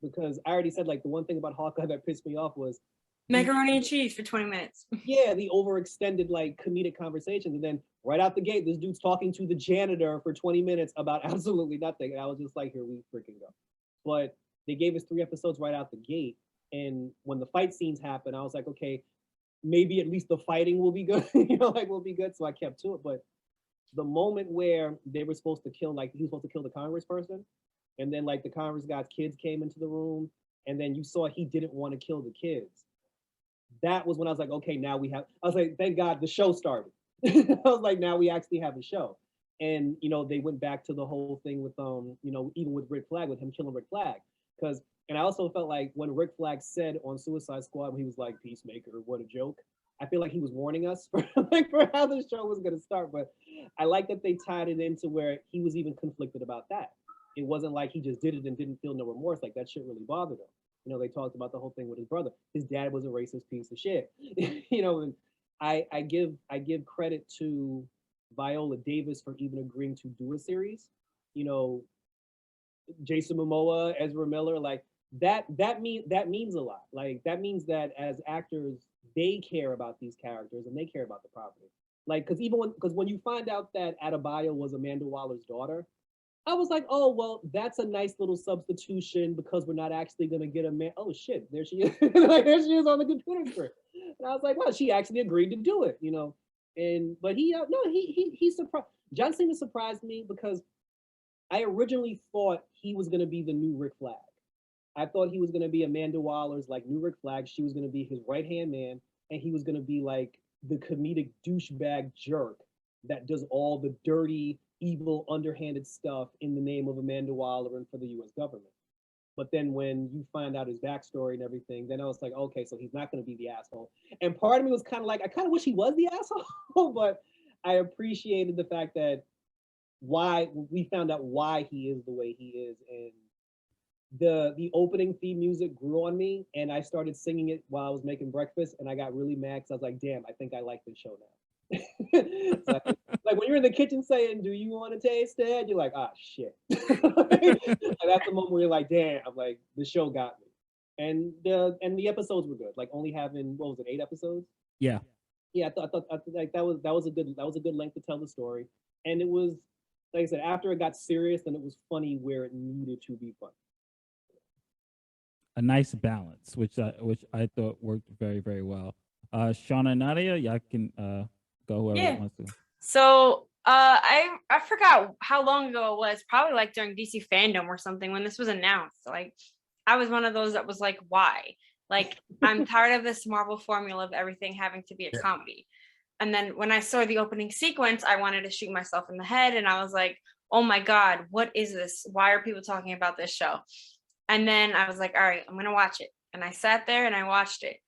because I already said like the one thing about Hawkeye that pissed me off was Macaroni and cheese for 20 minutes. Yeah, the overextended like comedic conversations, and then right out the gate, this dude's talking to the janitor for 20 minutes about absolutely nothing, and I was just like, here we freaking go. But they gave us 3 episodes right out the gate. And when the fight scenes happened, I was like, okay, maybe at least the fighting will be good, will be good. So I kept to it. But the moment where they were supposed to kill, like he was supposed to kill the congressperson, and then like the Congress guy's kids came into the room, and then you saw he didn't want to kill the kids. That was when I was like, okay, now we have. I was like, thank God the show started. I was like, now we actually have a show. And they went back to the whole thing with even with Rick Flag, with him killing Rick Flag, because. And I also felt like when Rick Flag said on Suicide Squad, when he was like, Peacemaker, what a joke. I feel like he was warning us for how the show was going to start. But I like that they tied it into where he was even conflicted about that. It wasn't like he just did it and didn't feel no remorse. Like that shit really bothered him. They talked about the whole thing with his brother. His dad was a racist piece of shit. And I give credit to Viola Davis for even agreeing to do a series. Jason Momoa, Ezra Miller, like that means a lot. Like that means that as actors, they care about these characters and they care about the property. Like, because when you find out that Adebayo was Amanda Waller's daughter, I was like, oh well, that's a nice little substitution because we're not actually gonna get a man. Oh shit, there she is. Like there she is on the computer screen. And I was like, well, she actually agreed to do it, But he surprised. John Cena surprised me because I originally thought he was gonna be the new Rick Flag. I thought he was going to be Amanda Waller's like new Rick Flag. She was going to be his right-hand man, and he was going to be like the comedic douchebag jerk that does all the dirty, evil, underhanded stuff in the name of Amanda Waller and for the U.S. government. But then when you find out his backstory and everything, then I was like, okay, so he's not going to be the asshole. And part of me was kind of like, I kind of wish he was the asshole, but I appreciated the fact that we found out why he is the way he is, and the opening theme music grew on me, and I started singing it while I was making breakfast, and I got really mad because I was like, damn, I think I like this show now. So, like when you're in the kitchen saying, do you want to taste it? You're like, ah, shit. Like, that's the moment where you're like, damn, I'm like, the show got me. And the episodes were good. Like only having, what was it, 8 episodes? Yeah. Yeah, I thought like that was a good length to tell the story. And it was, like I said, after it got serious, then it was funny where it needed to be funny. A nice balance, which I thought worked very, very well. Shauna and Nadia, y'all can go whoever wants to. So I forgot how long ago it was, probably like during DC fandom or something when this was announced. Like I was one of those that was like, why? Like I'm tired of this Marvel formula of everything having to be a comedy. And then when I saw the opening sequence, I wanted to shoot myself in the head, and I was like, oh my God, what is this? Why are people talking about this show? And then I was like, all right, I'm going to watch it. And I sat there and I watched it.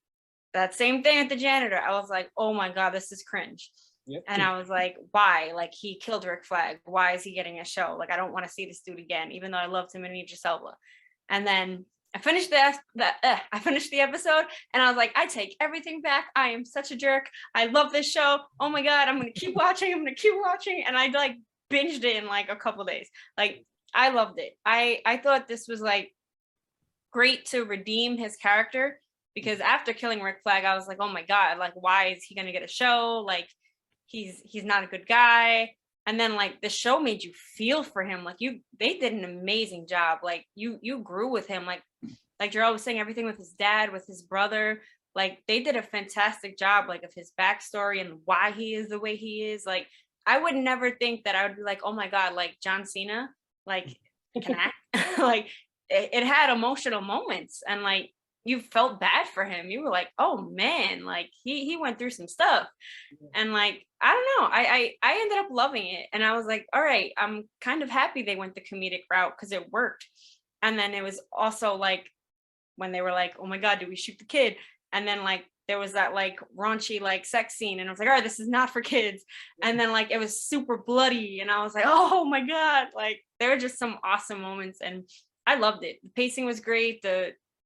That same thing with the janitor. I was like, oh my God, this is cringe. Yep. And I was like, why? Like he killed Rick Flag. Why is he getting a show? Like, I don't want to see this dude again, even though I loved him in Idris Elba. And then I finished the episode and I was like, I take everything back. I am such a jerk. I love this show. Oh my God, I'm going to keep watching. And I like binged it in like a couple days. Like I loved it. I thought this was like great to redeem his character, because after killing Rick Flag, I was like, oh my God, like, why is he going to get a show? Like, he's not a good guy. And then like the show made you feel for him. Like they did an amazing job. Like you grew with him. Like Jerrell was saying, everything with his dad, with his brother, like they did a fantastic job, like of his backstory and why he is the way he is. Like I would never think that I would be like, oh my God, like John Cena, like can act. Like it had emotional moments, and like you felt bad for him. You were like, oh man, like he went through some stuff. And like, I don't know, I ended up loving it. And I was like, all right, I'm kind of happy they went the comedic route because it worked. And then it was also like when they were like, oh my God, did we shoot the kid? And then like there was that like raunchy like sex scene, and I was like, all right, this is not for kids. And then like it was super bloody, and I was like, oh my God, like there were just some awesome moments, and I loved it. The pacing was great.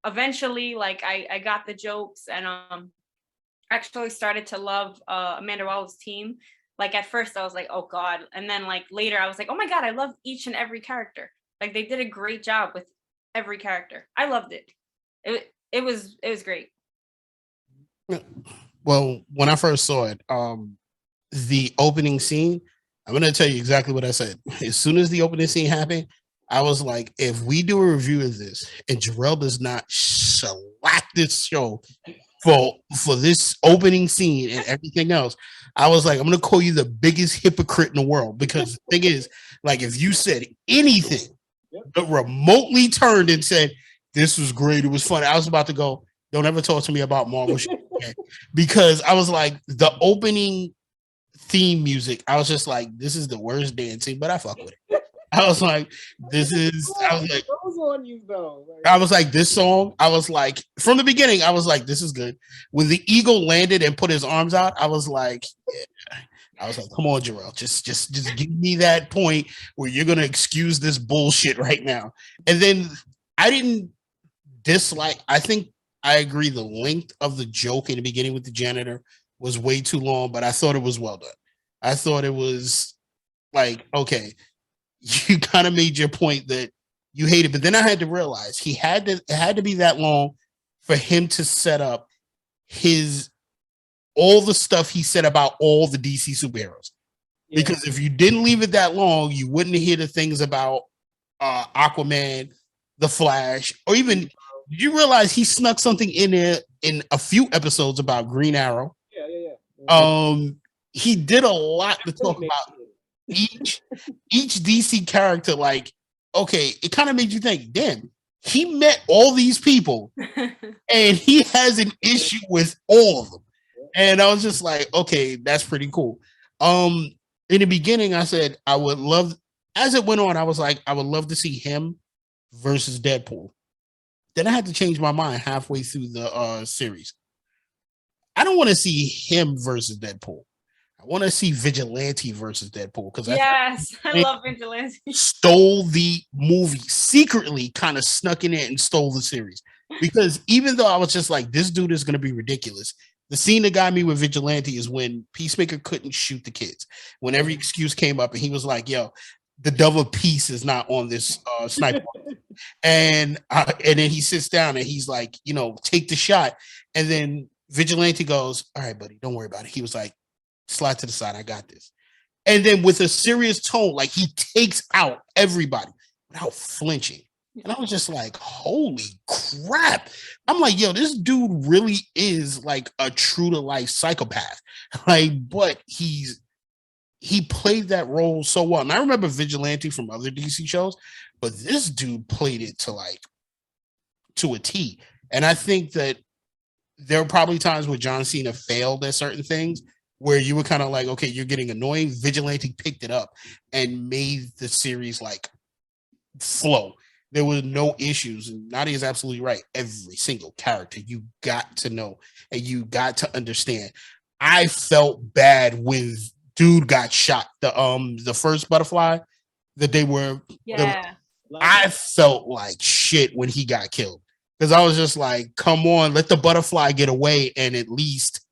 Eventually like I got the jokes, and actually started to love Amanda Waller's team. Like at first I was like, oh God, and then like later I was like, oh my God, I love each and every character. Like they did a great job with every character. I loved it. It was great. Well, when I first saw it, the opening scene, I'm gonna tell you exactly what I said. As soon as the opening scene happened, I was like, if we do a review of this and Jerrell does not shellac this show for this opening scene and everything else, I was like, I'm gonna call you the biggest hypocrite in the world. Because the thing is, like, if you said anything but remotely turned and said this was great, it was fun, I was about to go, don't ever talk to me about Marvel shit again. Because I was like, the opening theme music, I was just like, this is the worst dancing, but I fuck with it. I was like, this is, I was like, on you though. I was like, this song, I was like, from the beginning, I was like, this is good. When the eagle landed and put his arms out, I was like, yeah. I was like, come on, Jerrell, just give me that point where you're gonna excuse this bullshit right now. And then I didn't dislike, I think I agree the length of the joke in the beginning with the janitor was way too long, but I thought it was well done. I thought it was like, okay, you kind of made your point that you hate it, but then I had to realize it had to be that long for him to set up all the stuff he said about all the DC superheroes. Yeah. Because if you didn't leave it that long, you wouldn't hear the things about Aquaman, the Flash, or even, did you realize he snuck something in there in a few episodes about Green Arrow? Yeah. He did a lot to talk about each DC character. Like, okay, it kind of made you think, damn, he met all these people and he has an issue with all of them. And I was just like, okay, that's pretty cool. In the beginning, I said I would love, as it went on, I was like, I would love to see him versus Deadpool. Then I had to change my mind halfway through the series. I don't want to see him versus Deadpool. I want to see Vigilante versus Deadpool, because I love Vigilante. Stole the movie secretly, kind of snuck in it and stole the series. Because even though I was just like, this dude is going to be ridiculous, the scene that got me with Vigilante is when Peacemaker couldn't shoot the kids. When every excuse came up and he was like, yo, the dove of peace is not on this sniper. And then he sits down and he's like, take the shot. And then Vigilante goes, all right, buddy, don't worry about it. He was like, slide to the side, I got this. And then with a serious tone, like he takes out everybody without flinching. And I was just like, holy crap. I'm like, yo, this dude really is like a true to life psychopath. Like, but he played that role so well. And I remember Vigilante from other DC shows, but this dude played it to a T. And I think that there were probably times where John Cena failed at certain things where you were kind of like, okay, you're getting annoying. Vigilante picked it up and made the series like flow. There were no issues. And Nadya is absolutely right. Every single character you got to know and you got to understand. I felt bad when dude got shot. The first butterfly that they were. Yeah. I felt like shit when he got killed. Because I was just like, come on, let the butterfly get away and at least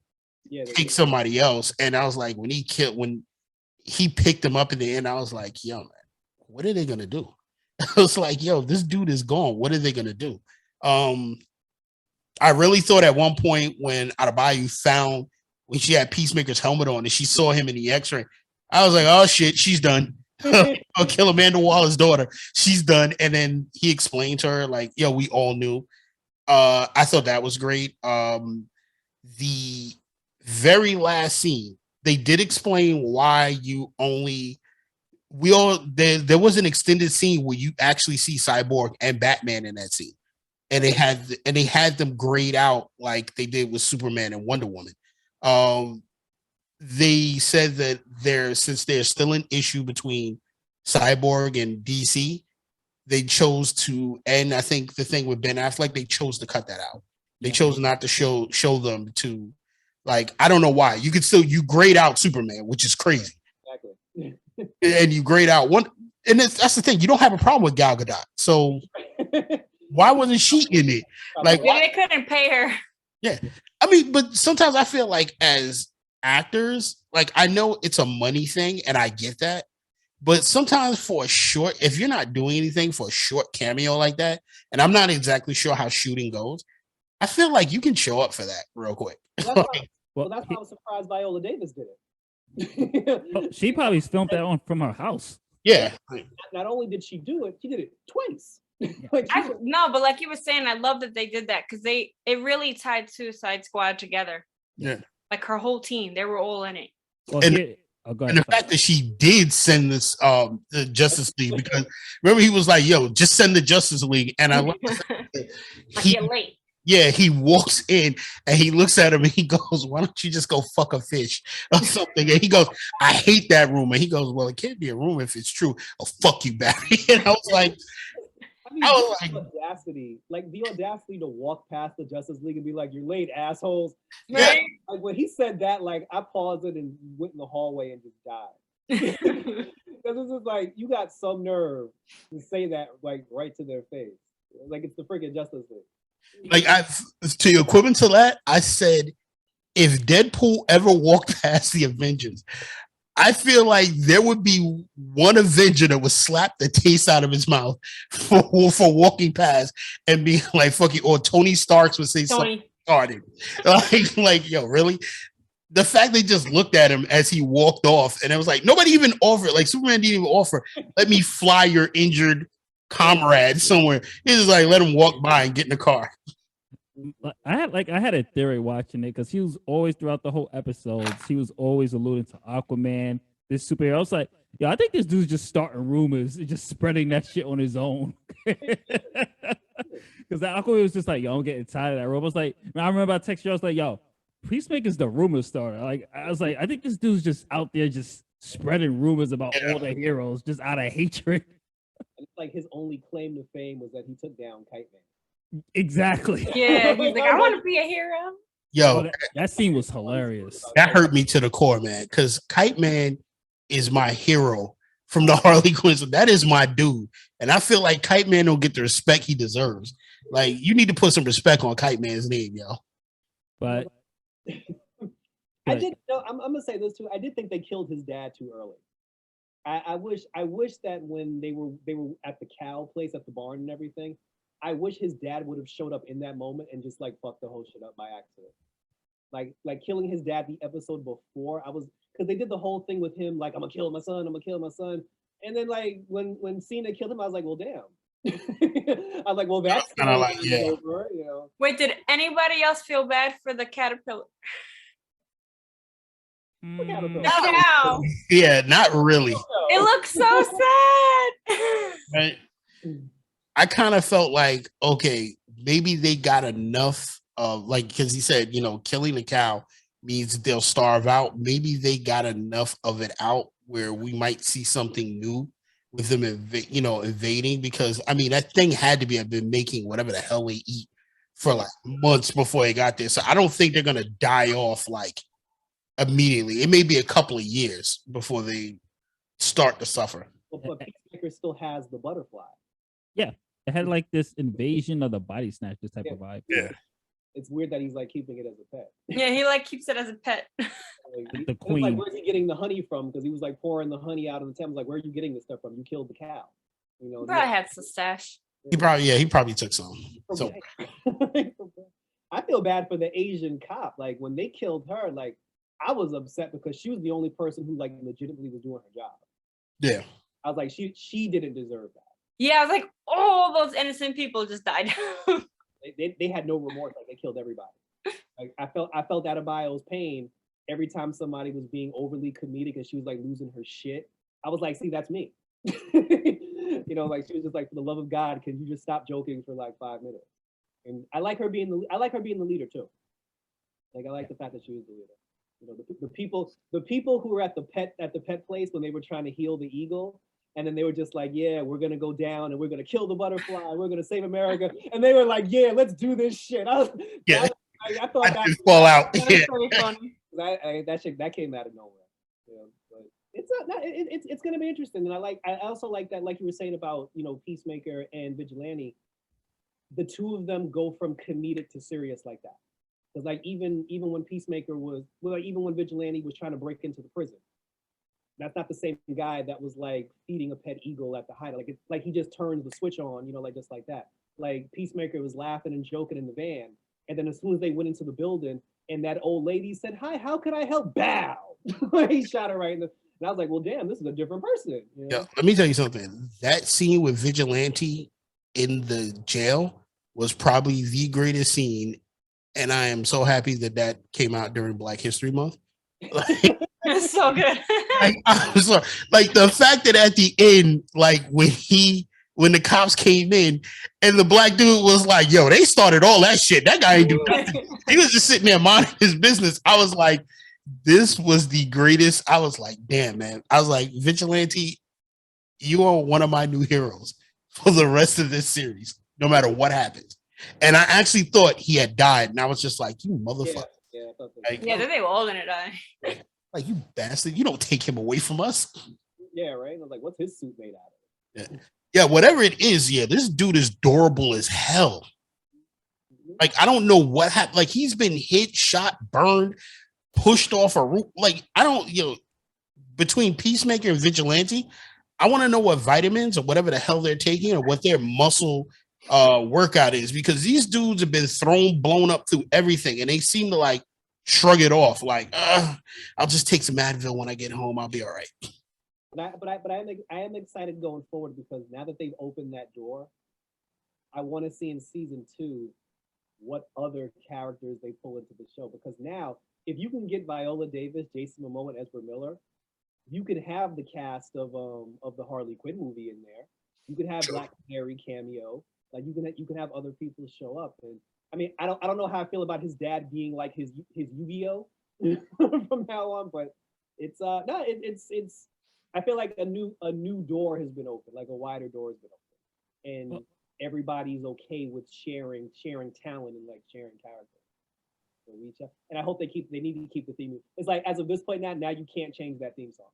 take somebody else. And I was like, when he picked him up in the end, I was like, yo, man, what are they gonna do? I was like, yo, this dude is gone. What are they gonna do? I really thought at one point when Adebayo when she had Peacemaker's helmet on and she saw him in the X-ray. I was like, oh shit, she's done. I'll kill Amanda Waller's daughter. She's done. And then he explained to her, like, yo, we all knew. I thought that was great. The very last scene, they did explain why there was an extended scene where you actually see Cyborg and Batman in that scene. And they had them grayed out like they did with Superman and Wonder Woman. They said that since there's still an issue between Cyborg and DC, they chose to, and I think the thing with Ben Affleck, they chose to cut that out. They chose not to show them to, like, I don't know why. You grade out Superman, which is crazy. Exactly. And you grade out one, and that's the thing. You don't have a problem with Gal Gadot, so why wasn't she in it? Like, maybe they couldn't pay her. Yeah, I mean, but sometimes I feel like as actors, like, I know it's a money thing, and I get that, but sometimes for a short, if you're not doing anything for a short cameo like that, and I'm not exactly sure how shooting goes, I feel like you can show up for that real quick. That's why I was surprised Viola Davis did it. She probably filmed that on from her house. Yeah. Not only did she do it, she did it twice. No, but like you were saying, I love that they did that because it really tied Suicide Squad together. Yeah. Like her whole team, they were all in it. Well, and, and the fact that she did send this the Justice League, because remember he was like, yo, just send the Justice League. And I love late. Yeah, he walks in and he looks at him and he goes, why don't you just go fuck a fish or something? And he goes, I hate that rumor. He goes, well, it can't be a rumor if it's true. Oh, fuck you, Barry. And I was like, the audacity to walk past the Justice League and be like, you're late, assholes. Right? Like when he said that, like I paused it and went in the hallway and just died. Because this is like, you got some nerve to say that like right to their face. Like it's the freaking Justice League. Like, to equivalent to that, I said, if Deadpool ever walked past the Avengers, I feel like there would be one Avenger that would slap the taste out of his mouth for walking past and be like, fuck you. Or Tony Stark would say something started. Like, yo, really? The fact they just looked at him as he walked off, and it was like, nobody even offered, like, Superman didn't even offer, let me fly your injured comrade somewhere. He was like, let him walk by and get in the car. I had a theory watching it because he was always throughout the whole episodes, he was always alluding to Aquaman, this superhero. I was like, yo, I think this dude's just starting rumors and just spreading that shit on his own. Because Aquaman was just like, yo, I'm getting tired of that rumor. I was like, I remember I texted you, I was like, yo, Peacemaker's the rumor starter. Like, I was like, I think this dude's just out there just spreading rumors about all the heroes just out of hatred. It's like his only claim to fame was that he took down Kite Man. Exactly. Yeah, he's like, I want to be a hero. Yo, that scene was hilarious. That hurt me to the core, man, because Kite Man is my hero from the Harley Quinn. So that is my dude. And I feel like Kite Man don't get the respect he deserves. Like, you need to put some respect on Kite Man's name, yo. But I did. No, I'm gonna say this too. I did think they killed his dad too early. I wish that when they were at the cow place at the barn and everything, I wish his dad would have showed up in that moment and just like fucked the whole shit up by accident. Like killing his dad the episode before, because they did the whole thing with him, like, I'm gonna kill my son. And then like when Cena killed him, I was like, well, damn. I was like, well, that's kind of like, yeah. over, you know. Wait, did anybody else feel bad for the caterpillar? No. Yeah, not really. It looks so sad. Right? I kind of felt like, okay, maybe they got enough of, like, because he said, killing the cow means they'll starve out. Maybe they got enough of it out where we might see something new with them, invading. Because I mean, that thing had to have been making whatever the hell they eat for like months before they got there. So I don't think they're gonna die off like immediately. It may be a couple of years before they start to suffer. But Peacemaker still has the butterfly. Yeah, it had like this invasion of the body snatchers type of vibe. Yeah. It's weird that he's like keeping it as a pet. Yeah, he like keeps it as a pet. Like, the queen. Like, where's he getting the honey from? Because he was like pouring the honey out of the Thames. Like, where are you getting this stuff from? You killed the cow. He probably had some stash. He probably took some. So I feel bad for the Asian cop. Like when they killed her, like I was upset because she was the only person who like legitimately was doing her job. Yeah. I was like, she didn't deserve that. Yeah, I was like, all those innocent people just died. They had no remorse. Like they killed everybody. Like I felt Adebayo's pain every time somebody was being overly comedic and she was like losing her shit. I was like, see, that's me. You know, like she was just like, for the love of God, can you just stop joking for like 5 minutes? And I like her being the leader too. Like I like the fact that she was the leader. You know, the people who were at the pet place when they were trying to heal the eagle, and then they were just like, yeah, we're gonna go down and we're gonna kill the butterfly, we're gonna save America, and they were like, yeah, let's do this shit. I thought that fall out. That was pretty funny. That came out of nowhere. You know, but it's gonna be interesting, and I also like that, like you were saying about, you know, Peacemaker and Vigilante, the two of them go from comedic to serious like that. Because like even when Peacemaker was, well, like, even when Vigilante was trying to break into the prison, that's not the same guy that was like feeding a pet eagle at the height. Like it's like he just turns the switch on, you know, like just like that. Like Peacemaker was laughing and joking in the van, and then as soon as they went into the building, and that old lady said, "Hi, how can I help?" Bow. He shot her right in the. And I was like, well, damn, this is a different person. You know? Yeah, let me tell you something. That scene with Vigilante in the jail was probably the greatest scene, and I am so happy that came out during Black History Month. Like, It's so good. like, I was like the fact that at the end, like when the cops came in and the black dude was like, yo, they started all that shit. That guy ain't do nothing. He was just sitting there minding his business. I was like, this was the greatest. I was like, damn, man. I was like, Vigilante, you are one of my new heroes for the rest of this series, no matter what happens. And I actually thought he had died. And I was just like, you motherfucker. Yeah, I thought like, Yeah, they were all gonna die. Like, you bastard. You don't take him away from us. Yeah, right. I was like, what's his suit made out of? Yeah, whatever it is, yeah, this dude is durable as hell. Like, I don't know what happened. Like, he's been hit, shot, burned, pushed off a roof. Like, I don't, you know, between Peacemaker and Vigilante, I want to know what vitamins or whatever the hell they're taking or what their muscle workout is, because these dudes have been blown up through everything, and they seem to like shrug it off. Like, I'll just take some Advil when I get home. I'll be all right. But I am excited going forward, because now that they've opened that door, I want to see in season 2 what other characters they pull into the show. Because now, if you can get Viola Davis, Jason Momoa, and Ezra Miller, you can have the cast of the Harley Quinn movie in there. You can have Black Canary cameo. Like you can have other people show up. And I mean, I don't know how I feel about his dad being like his Yu-Gi-Oh from now on, but it's I feel like a new door has been opened, like a wider door has been opened, and everybody's okay with sharing talent and like sharing characters. So and I hope they need to keep the theme. It's like, as of this point now you can't change that theme song.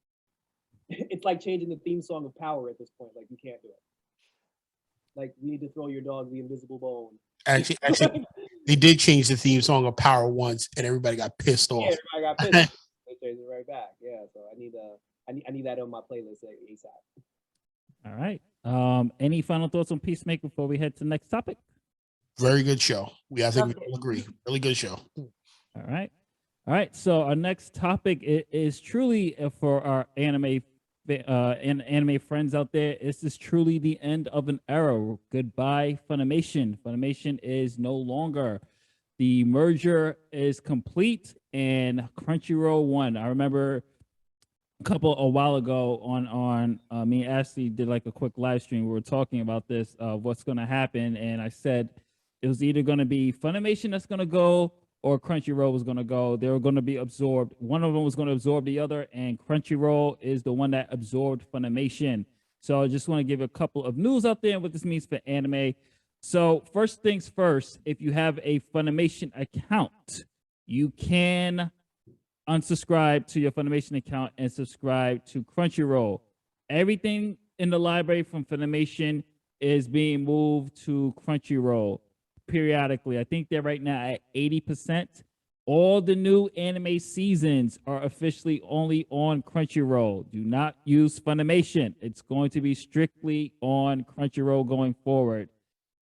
It's like changing the theme song of Power at this point. Like, you can't do it. Like, we need to throw your dog the invisible bone. Actually, they did change the theme song of Power once, and everybody got pissed off. Yeah, everybody got pissed. They changed it right back. Yeah, so I need that on my playlist ASAP. All right. Any final thoughts on Peacemaker before we head to the next topic? Very good show. I think we all agree. Really good show. All right. So our next topic is truly for our anime friends out there. This is truly the end of an era. Goodbye, Funimation. Funimation is no longer. The merger is complete, and Crunchyroll won. I remember a while ago on me and Ashley did like a quick live stream. We were talking about this, what's going to happen, and I said it was either going to be Funimation that's going to go or Crunchyroll was going to go. They were going to be absorbed. One of them was going to absorb the other, and Crunchyroll is the one that absorbed Funimation. So I just want to give a couple of news out there and what this means for anime. So first things first, if you have a Funimation account, you can unsubscribe to your Funimation account and subscribe to Crunchyroll. Everything in the library from Funimation is being moved to Crunchyroll periodically. I think they're right now at 80%. All the new anime seasons are officially only on Crunchyroll. Do not use Funimation. It's going to be strictly on Crunchyroll going forward.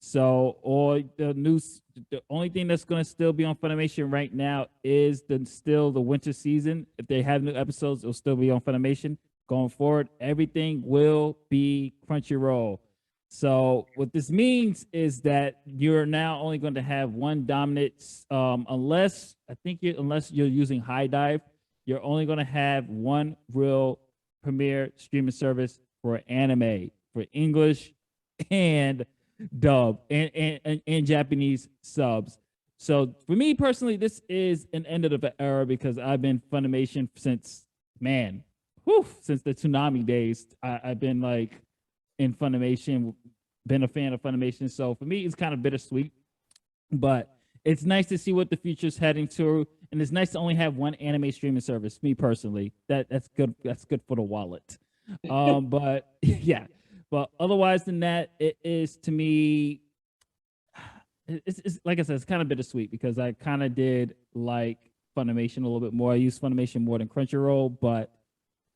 So, or the only thing that's going to still be on Funimation right now is still the winter season. If they have new episodes, it'll still be on Funimation. Going forward, everything will be Crunchyroll. So what this means is that you're now only going to have one dominant, unless you're using High Dive, you're only going to have one real premier streaming service for anime, for English and dub and Japanese subs. So for me personally, this is an end of the era because I've been Funimation since since the Toonami days. I've been like in Funimation, been a fan of Funimation. So for me, it's kind of bittersweet, but it's nice to see what the future's heading to, and it's nice to only have one anime streaming service. Me personally, that's good. That's good for the wallet. But yeah, but otherwise than that, it is to me. It's like I said, it's kind of bittersweet because I kind of did like Funimation a little bit more. I use Funimation more than Crunchyroll, but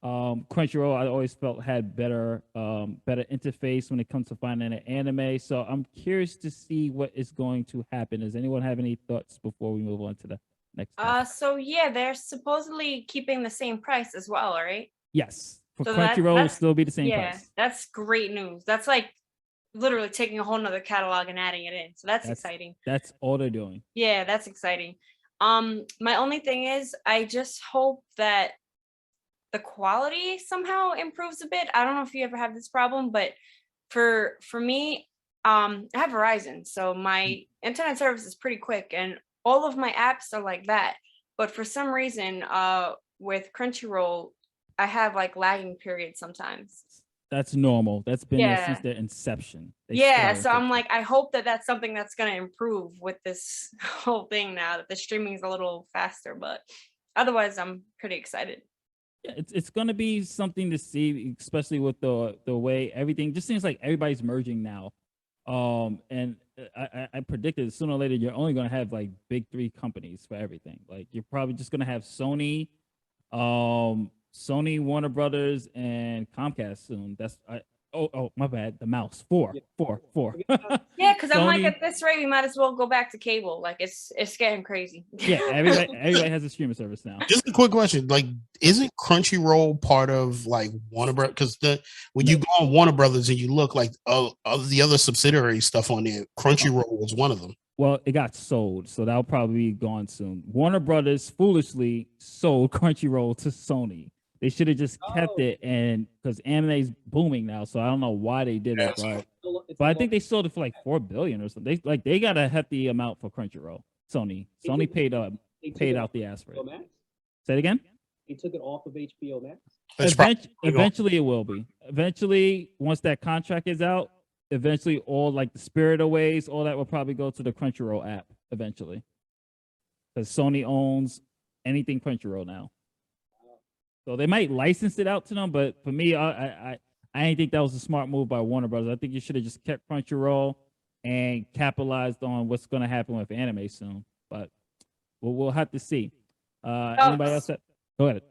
Crunchyroll I always felt had better interface when it comes to finding an anime. So I'm curious to see what is going to happen. Does anyone have any thoughts before we move on to the next topic? So yeah, they're supposedly keeping the same price as well, right? Yes. For So Crunchyroll, it'll still be the same yeah, price. that's great news. That's like literally taking a whole nother catalog and adding it in. So that's exciting. That's all they're doing. Yeah, that's exciting. My only thing is I just hope that the quality somehow improves a bit. I don't know if you ever have this problem, but for me, I have Verizon, so my internet service is pretty quick, and all of my apps are like that. But for some reason, with Crunchyroll, I have like lagging periods sometimes. That's normal. That's been there since their inception. So I'm like, I hope that that's something that's going to improve with this whole thing now that the streaming is a little faster. But otherwise, I'm pretty excited. Yeah, it's gonna be something to see, especially with the way everything just seems like everybody's merging now. And I predicted sooner or later you're only gonna have like big three companies for everything. Like you're probably just gonna have Sony, Warner Brothers, and Comcast soon. My bad. The mouse. Four. Yeah, because I'm like, at this rate, we might as well go back to cable. Like it's getting crazy. Yeah, everybody has a streaming service now. Just a quick question: like, isn't Crunchyroll part of like Warner Brothers? Because when you go on Warner Brothers and you look like of the other subsidiary stuff on there, Crunchyroll was one of them. Well, it got sold, so that'll probably be gone soon. Warner Brothers foolishly sold Crunchyroll to Sony. They should have just kept it, and because anime's booming now, so I don't know why they did it, but I think they sold it for like $4 billion or something. They got a hefty amount for Crunchyroll. Sony paid out the ass for it. Say it again. They took it off of HBO Max. Eventually, it will be. Eventually, once that contract is out, eventually all like the Spirit Aways, all that will probably go to the Crunchyroll app eventually, because Sony owns anything Crunchyroll now. So they might license it out to them, but for me, I didn't think that was a smart move by Warner Brothers. I think you should have just kept Crunchyroll and capitalized on what's going to happen with anime soon. But we'll have to see. Anybody else? Go ahead.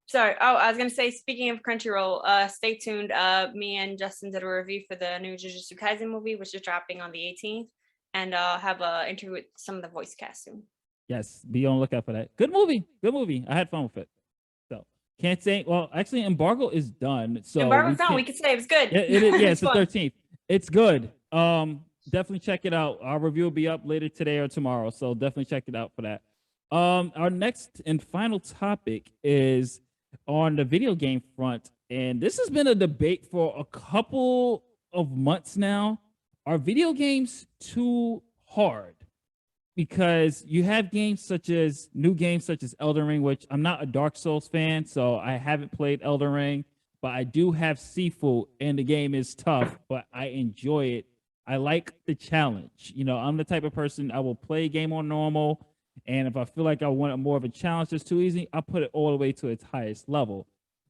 Sorry. Oh, I was going to say, speaking of Crunchyroll, stay tuned. Me and Justin did a review for the new Jujutsu Kaisen movie, which is dropping on the 18th. And I'll have an interview with some of the voice cast soon. Yes, be on the lookout for that. Good movie. I had fun with it. Can't say. Well, actually, embargo is done. So embargo's done. We could say it was good. Yeah, it is. Yeah, it's the 13th. It's good. Definitely check it out. Our review will be up later today or tomorrow. So definitely check it out for that. Our next and final topic is on the video game front, and this has been a debate for a couple of months now. Are video games too hard? Because you have new games such as Elden Ring, which I'm not a Dark Souls fan, so I haven't played Elden Ring, but I do have Sifu, and the game is tough, but I enjoy it. I like the challenge. You know, I'm the type of person, I will play a game on normal, and if I feel like I want more of a challenge that's too easy, I'll put it all the way to its highest level.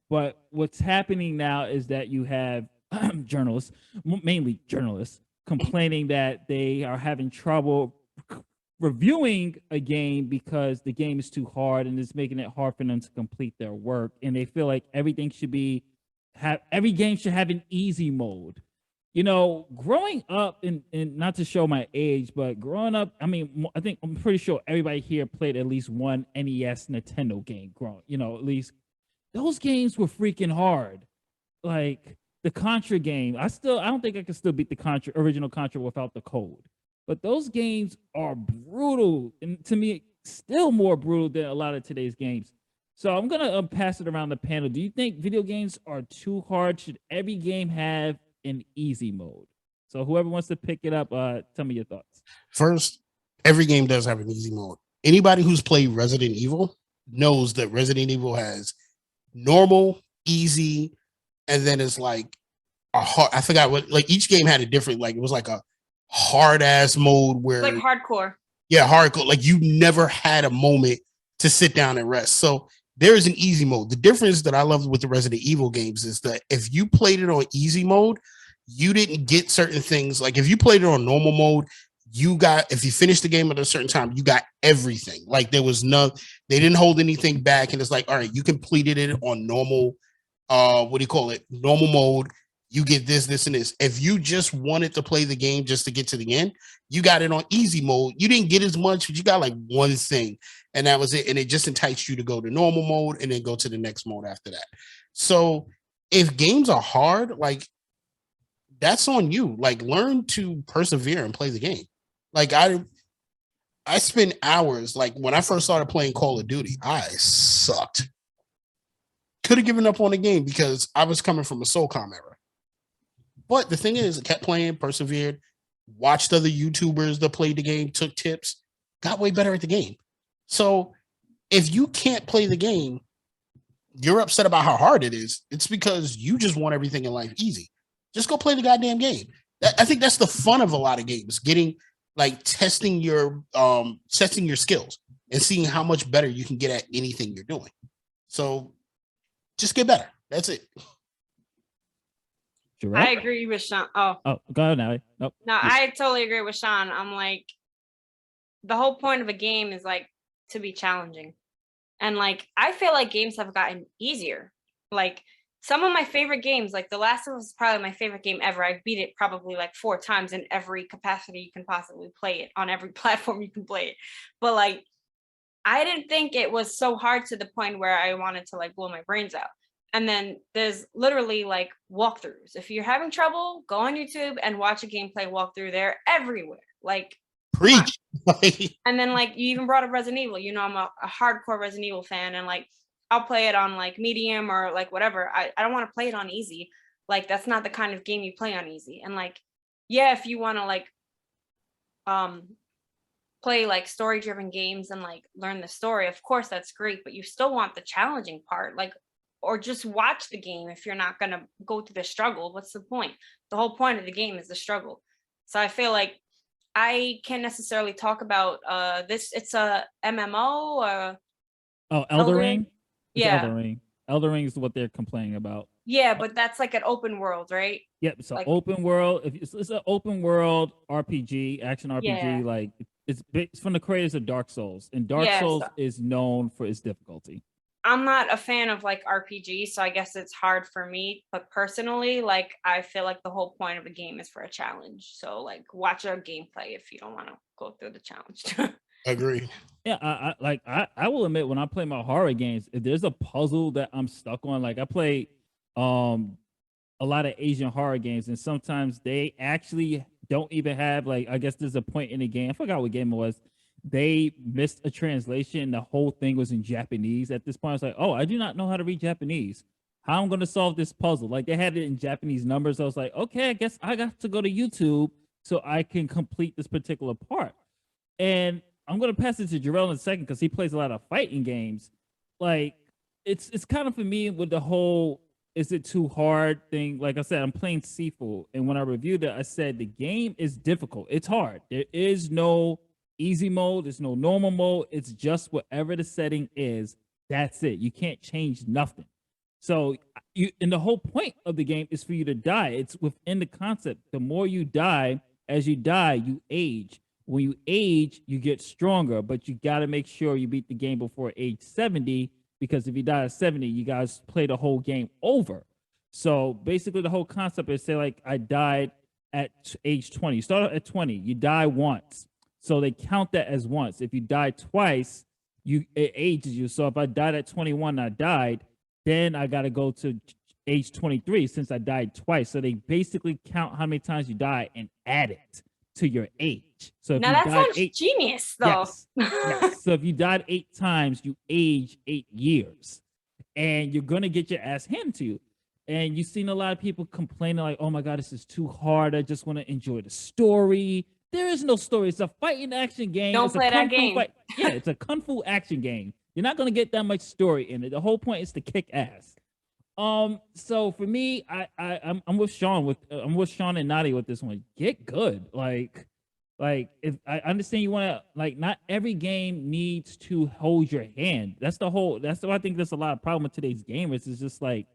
But what's happening now is that you have journalists, mainly journalists, complaining that they are having trouble reviewing a game because the game is too hard and it's making it hard for them to complete their work, and they feel like every game should have an easy mode. You know, growing up, and not to show my age, but growing up, I mean, I think I'm pretty sure everybody here played at least one NES Nintendo game growing, you know, at least those games were freaking hard. Like the Contra game, I don't think I can still beat the original Contra without the code. But those games are brutal, and to me, still more brutal than a lot of today's games. So I'm gonna pass it around the panel. Do you think video games are too hard? Should every game have an easy mode? So whoever wants to pick it up, tell me your thoughts. First, every game does have an easy mode. Anybody who's played Resident Evil knows that Resident Evil has normal, easy, and then it's like a hard. I forgot what. Like each game had a different. Like it was like a hard ass mode where Like hardcore. Yeah, hardcore. Like you never had a moment to sit down and rest. So there is an easy mode. The difference that I love with the Resident Evil games is that if you played it on easy mode, you didn't get certain things. Like if you played it on normal mode, if you finished the game at a certain time, you got everything. Like they didn't hold anything back. And it's like, all right, you completed it on normal, what do you call it? Normal mode. You get this, this, and this. If you just wanted to play the game just to get to the end, you got it on easy mode. You didn't get as much, but you got like one thing, and that was it. And it just enticed you to go to normal mode and then go to the next mode after that. So if games are hard, like that's on you. Like learn to persevere and play the game. Like I spent hours, like when I first started playing Call of Duty, I sucked. Could have given up on the game because I was coming from a SOCOM era. But the thing is, I kept playing, persevered, watched other YouTubers that played the game, took tips, got way better at the game. So if you can't play the game, you're upset about how hard it is. It's because you just want everything in life easy. Just go play the goddamn game. I think that's the fun of a lot of games, testing your skills and seeing how much better you can get at anything you're doing. So just get better. That's it. Jerrell? I agree with Sean. Oh, go ahead now. Nope. No, I totally agree with Sean. I'm like, the whole point of a game is like to be challenging. And like, I feel like games have gotten easier. Like some of my favorite games, like The Last of Us is probably my favorite game ever. I've beat it probably like 4 times in every capacity you can possibly play it, on every platform you can play it. But like, I didn't think it was so hard to the point where I wanted to like blow my brains out. And then there's literally like walkthroughs. If you're having trouble, go on YouTube and watch a gameplay walkthrough. They're everywhere. Like preach. And then like you even brought up Resident Evil. You know, I'm a hardcore Resident Evil fan, and like I'll play it on like medium or like whatever. I don't want to play it on easy. Like that's not the kind of game you play on easy. And like, yeah, if you want to like play like story-driven games and like learn the story, of course that's great, but you still want the challenging part. Like, or just watch the game. If you're not going to go through the struggle, what's the point? The whole point of the game is the struggle. So I feel like I can't necessarily talk about this. It's a MMO. Elden Ring? Yeah. Elden Ring. Elden Ring is what they're complaining about. Yeah, but that's like an open world, right? Yep. It's an like, open world. It's an open world RPG, action RPG. Yeah. Like it's from the creators of Dark Souls, and Dark Souls is known for its difficulty. I'm not a fan of like RPG, so I guess it's hard for me. But personally, like I feel like the whole point of a game is for a challenge. So like watch a gameplay if you don't want to go through the challenge. Agree. Yeah, I will admit, when I play my horror games, if there's a puzzle that I'm stuck on, like I play a lot of Asian horror games, and sometimes they actually don't even have, like, I guess there's a point in the game, I forgot what game it was, they missed a translation. The whole thing was in Japanese. At this point, I was like, oh, I do not know how to read Japanese. How am I going to solve this puzzle? Like, they had it in Japanese numbers. I was like, okay, I guess I got to go to YouTube so I can complete this particular part. And I'm going to pass it to Jerrell in a second because he plays a lot of fighting games. Like, it's kind of for me with the whole, is it too hard thing? Like I said, I'm playing Seafood, and when I reviewed it, I said the game is difficult. It's hard. There is no easy mode. There's no normal mode. It's just whatever the setting is. That's it. You can't change nothing. So and the whole point of the game is for you to die. It's within the concept. The more you die, as you die, you age. When you age, you get stronger, but you got to make sure you beat the game before age 70, because if you die at 70, you guys play the whole game over. So basically the whole concept is, say like I died at age 20. You start at 20. You die once, so they count that as once. If you die twice, it ages you. So if I died at 21, I died, then I got to go to age 23 since I died twice. So they basically count how many times you die and add it to your age. So if now you that died sounds genius, though. yes. So if you died 8 times, you age 8 years, and you're gonna get your ass handed to you. And you've seen a lot of people complaining like, "Oh my god, this is too hard. I just want to enjoy the story." There is no story. It's a fighting action game. Don't It's play a that game. Yeah, it's a kung fu action game. You're not gonna get that much story in it. The whole point is to kick ass. So for me, I'm with Sean I'm with Sean and Nadya with this one. Get good. Like if I understand you want to, like, not every game needs to hold your hand. That's why I think there's a lot of problem with today's gamers. It's just like,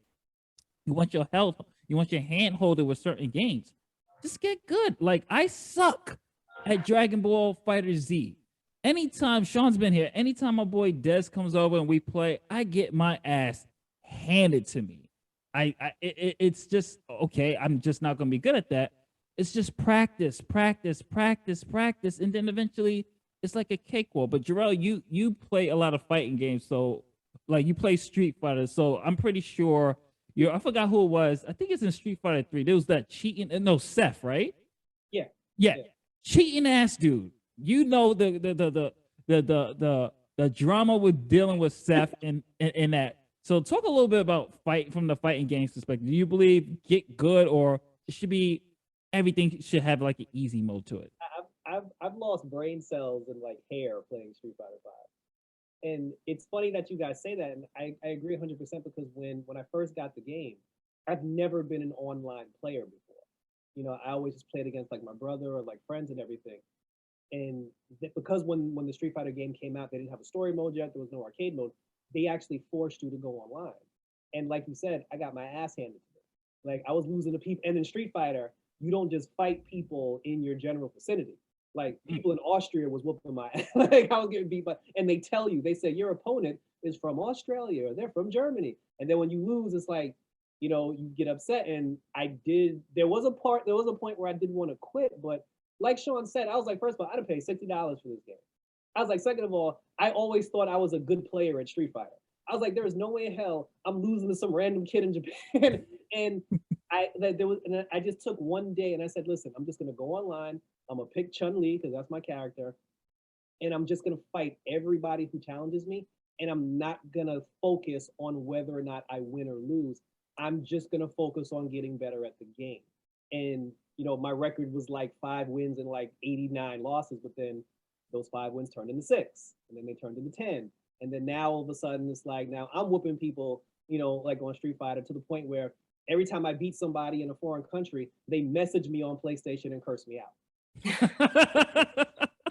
you want your health, you want your hand holded with certain games. Just get good. Like, I suck at Dragon Ball Fighter Z. Anytime Sean's been here, anytime my boy Des comes over and we play, I get my ass handed to me. It's just okay. I'm just not gonna be good at that. It's just practice, and then eventually it's like a cakewalk. But Jerrell, you play a lot of fighting games, so like you play Street Fighter, so I'm pretty sure I forgot who it was. I think it's in Street Fighter 3. There was that cheating, no, Seth, right? Yeah. Cheating ass dude. You know the drama with dealing with Seth in that. So talk a little bit about from the fighting games perspective. Do you believe get good, or it should be everything should have like an easy mode to it? I've lost brain cells and like hair playing Street Fighter 5. And it's funny that you guys say that, and I agree 100% because when I first got the game, I've never been an online player before. You know, I always just played against like my brother or like friends and everything. And because when the Street Fighter game came out, they didn't have a story mode yet. There was no arcade mode. They actually forced you to go online. And like you said, I got my ass handed to me. Like, I was losing to people. And in Street Fighter, you don't just fight people in your general vicinity. Like, people in Austria was whooping my ass. Like, I was getting beat by, and they tell you, they say your opponent is from Australia or they're from Germany. And then when you lose, it's like, you know, you get upset. And there was a point where I didn't want to quit, but like Sean said, I was like, first of all, I'd have paid $60 for this game. I was like, second of all, I always thought I was a good player at Street Fighter. I was like, there is no way in hell I'm losing to some random kid in Japan. And I just took one day and I said, listen, I'm just gonna go online. I'm gonna pick Chun-Li because that's my character, and I'm just gonna fight everybody who challenges me. And I'm not gonna focus on whether or not I win or lose. I'm just gonna focus on getting better at the game. And you know, my record was like 5 wins and like 89 losses, but then those 5 wins turned into 6, and then they turned into 10. And then now all of a sudden it's like, now I'm whooping people, you know, like on Street Fighter, to the point where every time I beat somebody in a foreign country, they message me on PlayStation and curse me out.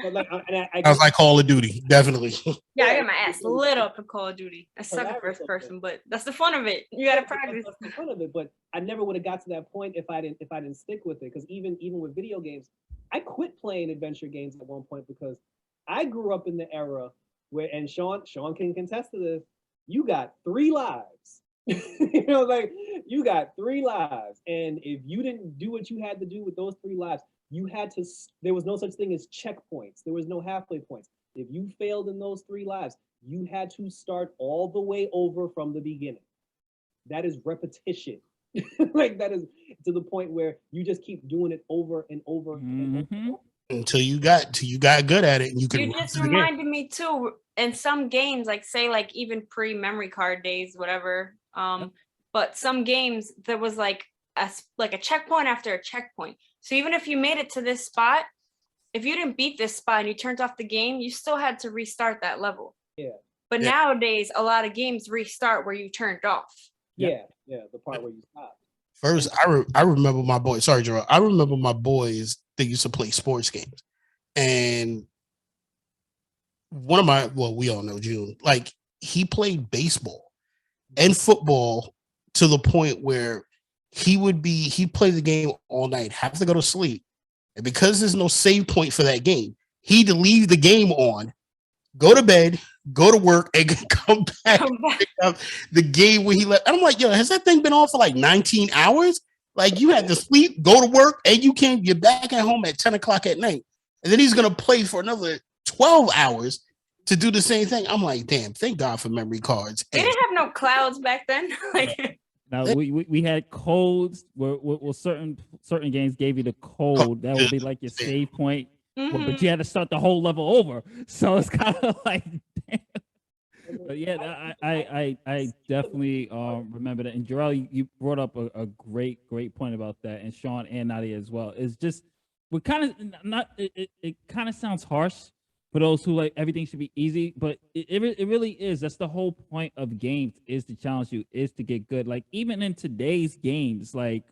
But like, I was like Call of Duty, definitely. Yeah, I got my ass lit up in Call of Duty. I suck at first person, but that's the fun of it. You gotta practice. That's the fun of it. But I never would have got to that point if I didn't stick with it. Because even with video games, I quit playing adventure games at one point because I grew up in the era where, and Sean can contest to this, you got 3 lives. You know, like, you got 3 lives, and if you didn't do what you had to do with those 3 lives, you had to, there was no such thing as checkpoints. There was no halfway points. If you failed in those 3 lives, you had to start all the way over from the beginning. That is repetition. Like, that is to the point where you just keep doing it over and over and over. Until you got good at it, and you can. You just reminded me too, in some games, like say like even pre-memory card days, whatever. But some games there was like a checkpoint after a checkpoint. So even if you made it to this spot, if you didn't beat this spot and you turned off the game, you still had to restart that level. Yeah. But nowadays, a lot of games restart where you turned off. Yeah, the part where you stop. First, I remember my boys. Sorry, Jerrell. I remember my boys. They used to play sports games, and one of my, well, we all know June. Like, he played baseball and football to the point where he'd play the game all night, have to go to sleep, and because there's no save point for that game, he'd leave the game on, go to bed, go to work, and come back and pick up the game where he left. And I'm like, yo, has that thing been on for like 19 hours? Like you had to sleep, go to work, and you can't get back at home at 10 o'clock at night. And then he's gonna play for another 12 hours to do the same thing. I'm like, damn, thank God for memory cards. They didn't have no clouds back then. Like, Now we had codes where certain games gave you the code that would be like your save point, but you had to start the whole level over. So it's kind of like, damn. But yeah, I definitely remember that. And Jerrell, you brought up a great point about that, and Sean and Nadya as well. It's just we're kind of not. It kind of sounds harsh for those who like everything should be easy, but it really is. That's the whole point of games, is to challenge you, is to get good. Like even in today's games, like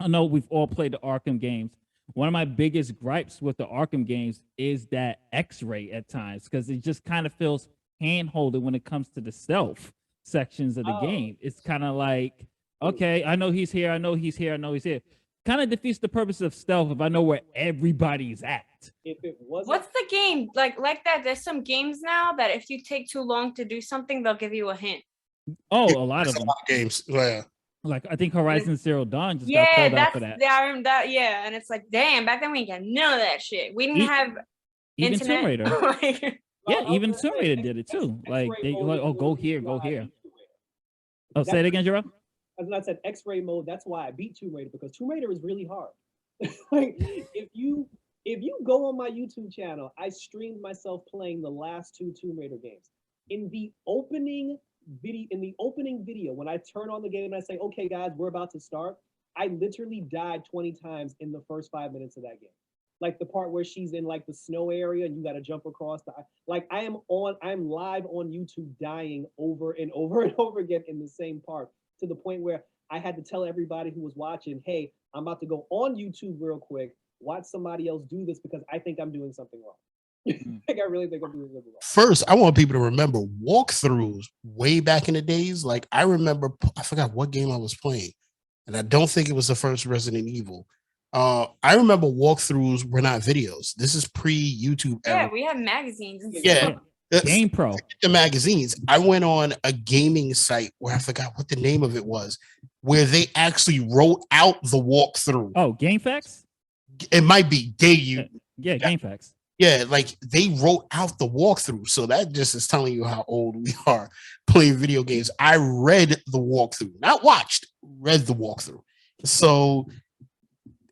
I know we've all played the Arkham games. One of my biggest gripes with the Arkham games is that X-ray at times, because it just kind of feels hand-holded when it comes to the stealth sections of the game. It's kind of like, okay, I know he's here, I know he's here, I know he's here. Kind of defeats the purpose of stealth if I know where everybody's at. If it wasn't, what's the game like that? There's some games now that if you take too long to do something, they'll give you a hint. Oh, a lot of them. Games. Yeah. Like I think Horizon Zero Dawn just got pulled out for that. Yeah, and it's like, damn, back then we didn't get none of that shit. We didn't have even internet. Tomb Raider. Like, Yeah, even Tomb Raider did it too. Like they like, oh, go here, go here. Oh, say it again, Jerrell. As I said, X-ray mode. That's why I beat Tomb Raider, because Tomb Raider is really hard. Like if you go on my YouTube channel, I streamed myself playing the last 2 Tomb Raider games. In the opening video, when I turn on the game and I say, "Okay, guys, we're about to start," I literally died 20 times in the first 5 minutes of that game. Like the part where she's in like the snow area and you got to jump across I'm live on YouTube dying over and over and over again in the same part, to the point where I had to tell everybody who was watching, "Hey, I'm about to go on YouTube real quick, watch somebody else do this because I think I'm doing something wrong." Like I really think I'm doing something wrong. First, I want people to remember walkthroughs way back in the days. Like I remember, I forgot what game I was playing, and I don't think it was the first Resident Evil. I remember walkthroughs were not videos. This is pre-YouTube era. Yeah, we have magazines and Yeah. stuff. Game Pro. The magazines. I went on a gaming site where I forgot what the name of it was, where they actually wrote out the walkthrough. Oh, GameFAQs? It might be Yeah, GameFAQs. Yeah, like they wrote out the walkthrough. So that just is telling you how old we are playing video games. I read the walkthrough, not watched, read the walkthrough. So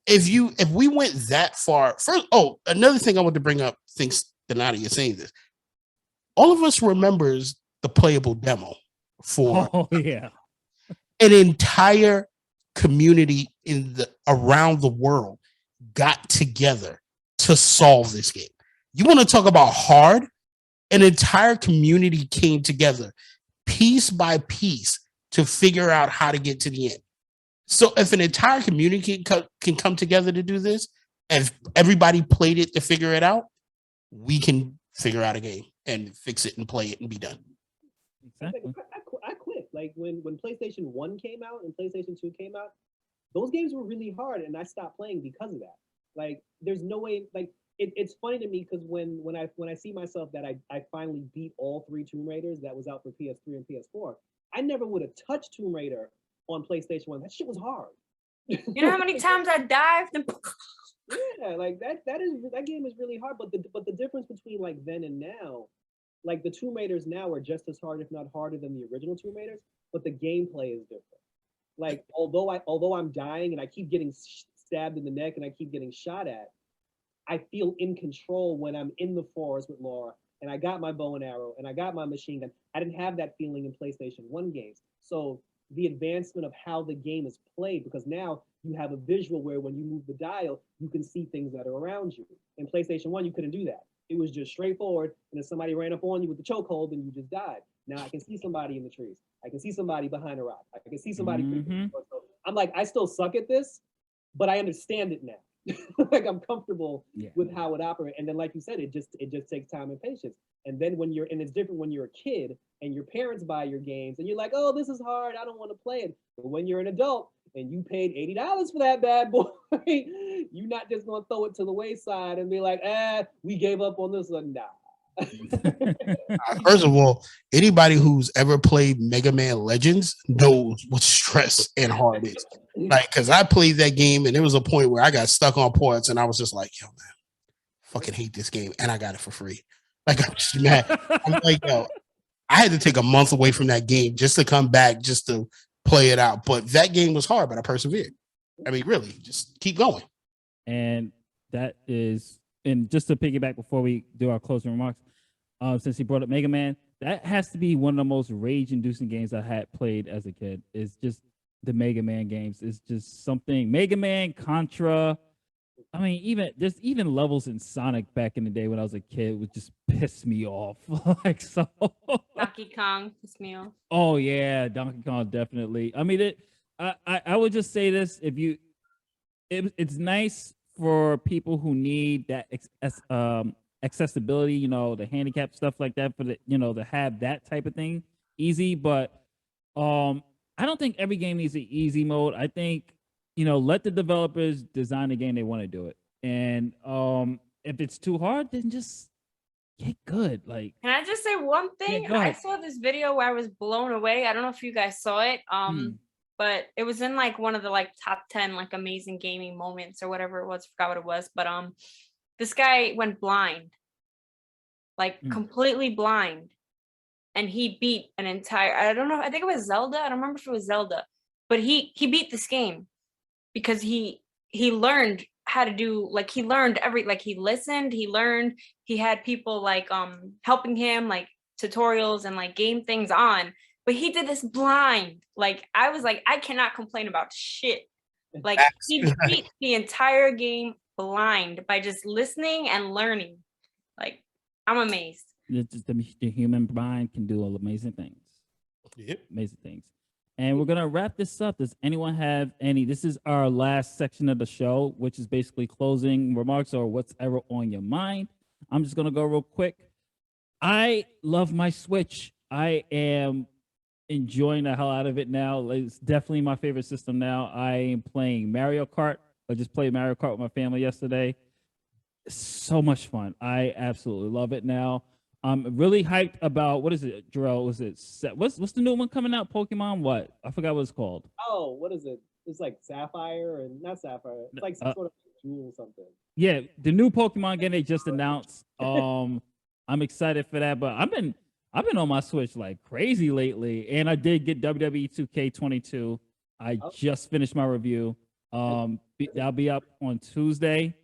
if we went that far, first, another thing I want to bring up, thinks that Nadya is saying this. All of us remembers the playable demo for an entire community around the world got together to solve this game. You want to talk about hard? An entire community came together piece by piece to figure out how to get to the end. So if an entire community can come together to do this, and everybody played it to figure it out, we can figure out a game and fix it and play it and be done. Exactly. I quit. Like when PlayStation 1 came out and PlayStation 2 came out, those games were really hard, and I stopped playing because of that. Like there's no way. Like it's funny to me because when I see myself that I finally beat all 3 Tomb Raiders that was out for PS3 and PS4, I never would have touched Tomb Raider on PlayStation 1. That shit was hard. You know how many times I dived? Yeah, like that game is really hard. But the difference between like then and now, like the Tomb Raiders now are just as hard, if not harder, than the original Tomb Raiders. But the gameplay is different. Like although I'm dying and I keep getting stabbed in the neck and I keep getting shot at, I feel in control when I'm in the forest with Laura and I got my bow and arrow and I got my machine gun. I didn't have that feeling in PlayStation 1 games. So the advancement of how the game is played, because now you have a visual where when you move the dial, you can see things that are around you. In PlayStation 1, you couldn't do that. It was just straightforward, and if somebody ran up on you with the chokehold, then you just died. Now I can see somebody in the trees. I can see somebody behind a rock. I can see somebody. So I'm like, I still suck at this, but I understand it now. Like I'm comfortable with how it operates. And then, like you said, it just takes time and patience. And then it's different when you're a kid and your parents buy your games and you're like, oh, this is hard, I don't want to play it. But when you're an adult and you paid $80 for that bad boy, you're not just gonna throw it to the wayside and be like, we gave up on this one. Nah, First of all, anybody who's ever played Mega Man Legends knows what stress and hard is. Like, because I played that game and there was a point where I got stuck on ports and I was just like, yo, man, fucking hate this game. And I got it for free. Like, I'm just mad. I'm like, yo, I had to take a month away from that game just to come back, just to play it out. But that game was hard, but I persevered. I mean, really, just keep going. And that is, and just to piggyback before we do our closing remarks, since he brought up Mega Man, that has to be one of the most rage-inducing games I had played as a kid. It's just the Mega Man games. It's just something. Mega Man, Contra. I mean, even levels in Sonic back in the day when I was a kid would just piss me off. Like so. Donkey Kong pissed me off. Oh yeah, Donkey Kong definitely. I mean, I would just say this: it's nice for people who need that accessibility, you know, the handicap stuff like that, for the, you know, to have that type of thing easy. But I don't think every game needs an easy mode. I think, you know, let the developers design the game they want to do it, and if it's too hard, then just get good. Like, can I just say one thing? Yeah, I saw this video where I was blown away. I don't know if you guys saw it. But it was in like one of the like top 10 like amazing gaming moments or whatever it was. Forgot what it was. But this guy went blind, like completely blind, and he beat an entire, I don't know, I think it was Zelda. I don't remember if it was Zelda, but he beat this game because he learned how to do, like, he learned he listened, he learned, he had people like helping him, like tutorials and like game things on. But he did this blind. Like, I was like, I cannot complain about shit. Like, he beat the entire game blind by just listening and learning. Like, I'm amazed. The human mind can do amazing things. Yep. Amazing things. And we're going to wrap this up. Does anyone have any? This is our last section of the show, which is basically closing remarks or what's ever on your mind. I'm just going to go real quick. I love my Switch. I am enjoying the hell out of it now. It's definitely my favorite system now. I am playing Mario Kart. I just played Mario Kart with my family yesterday. It's so much fun. I absolutely love it now. I'm really hyped about, what is it, Jerrell? Was it what's the new one coming out? Pokemon what? I forgot what it's called. Oh, what is it? It's like Sapphire and not Sapphire. It's like some sort of jewel something. Yeah, the new Pokemon game they just announced. I'm excited for that, but I've been on my Switch like crazy lately, and I did get WWE 2K22. I just finished my review. That'll be up on Tuesday.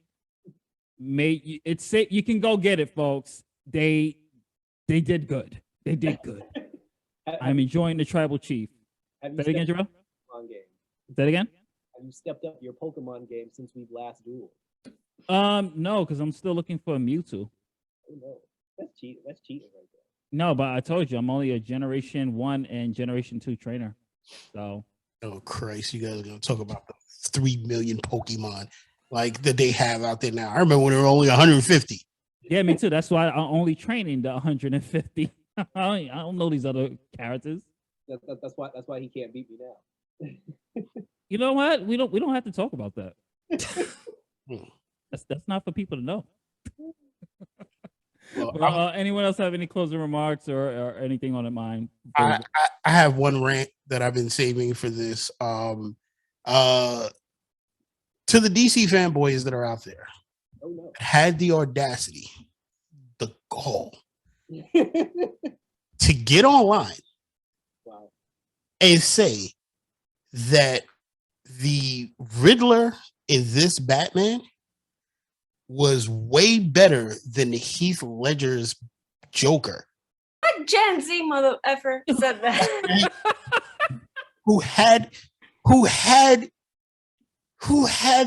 You can go get it, folks. They did good. They did good. I'm enjoying the Tribal Chief. Say that again, Jerrell? Say that again? Have you stepped up your Pokemon game since we've last dueled? No, because I'm still looking for a Mewtwo. Oh no, that's cheating. That's cheating right there. No, but I told you I'm only a Generation 1 and Generation 2 trainer. So. Oh Christ, you guys are gonna talk about the 3 million Pokemon like that they have out there now. I remember when there were only 150. Yeah, me too. That's why I'm only training the 150. I don't know these other characters. That's why he can't beat me now. You know what? We don't have to talk about that. That's not for people to know. Well, anyone else have any closing remarks or anything on their mind? I have one rant that I've been saving for this. To the DC fanboys that are out there, had the audacity, the gall to get online and say that the Riddler in this Batman was way better than Heath Ledger's Joker. What Gen Z mother effer said that? who had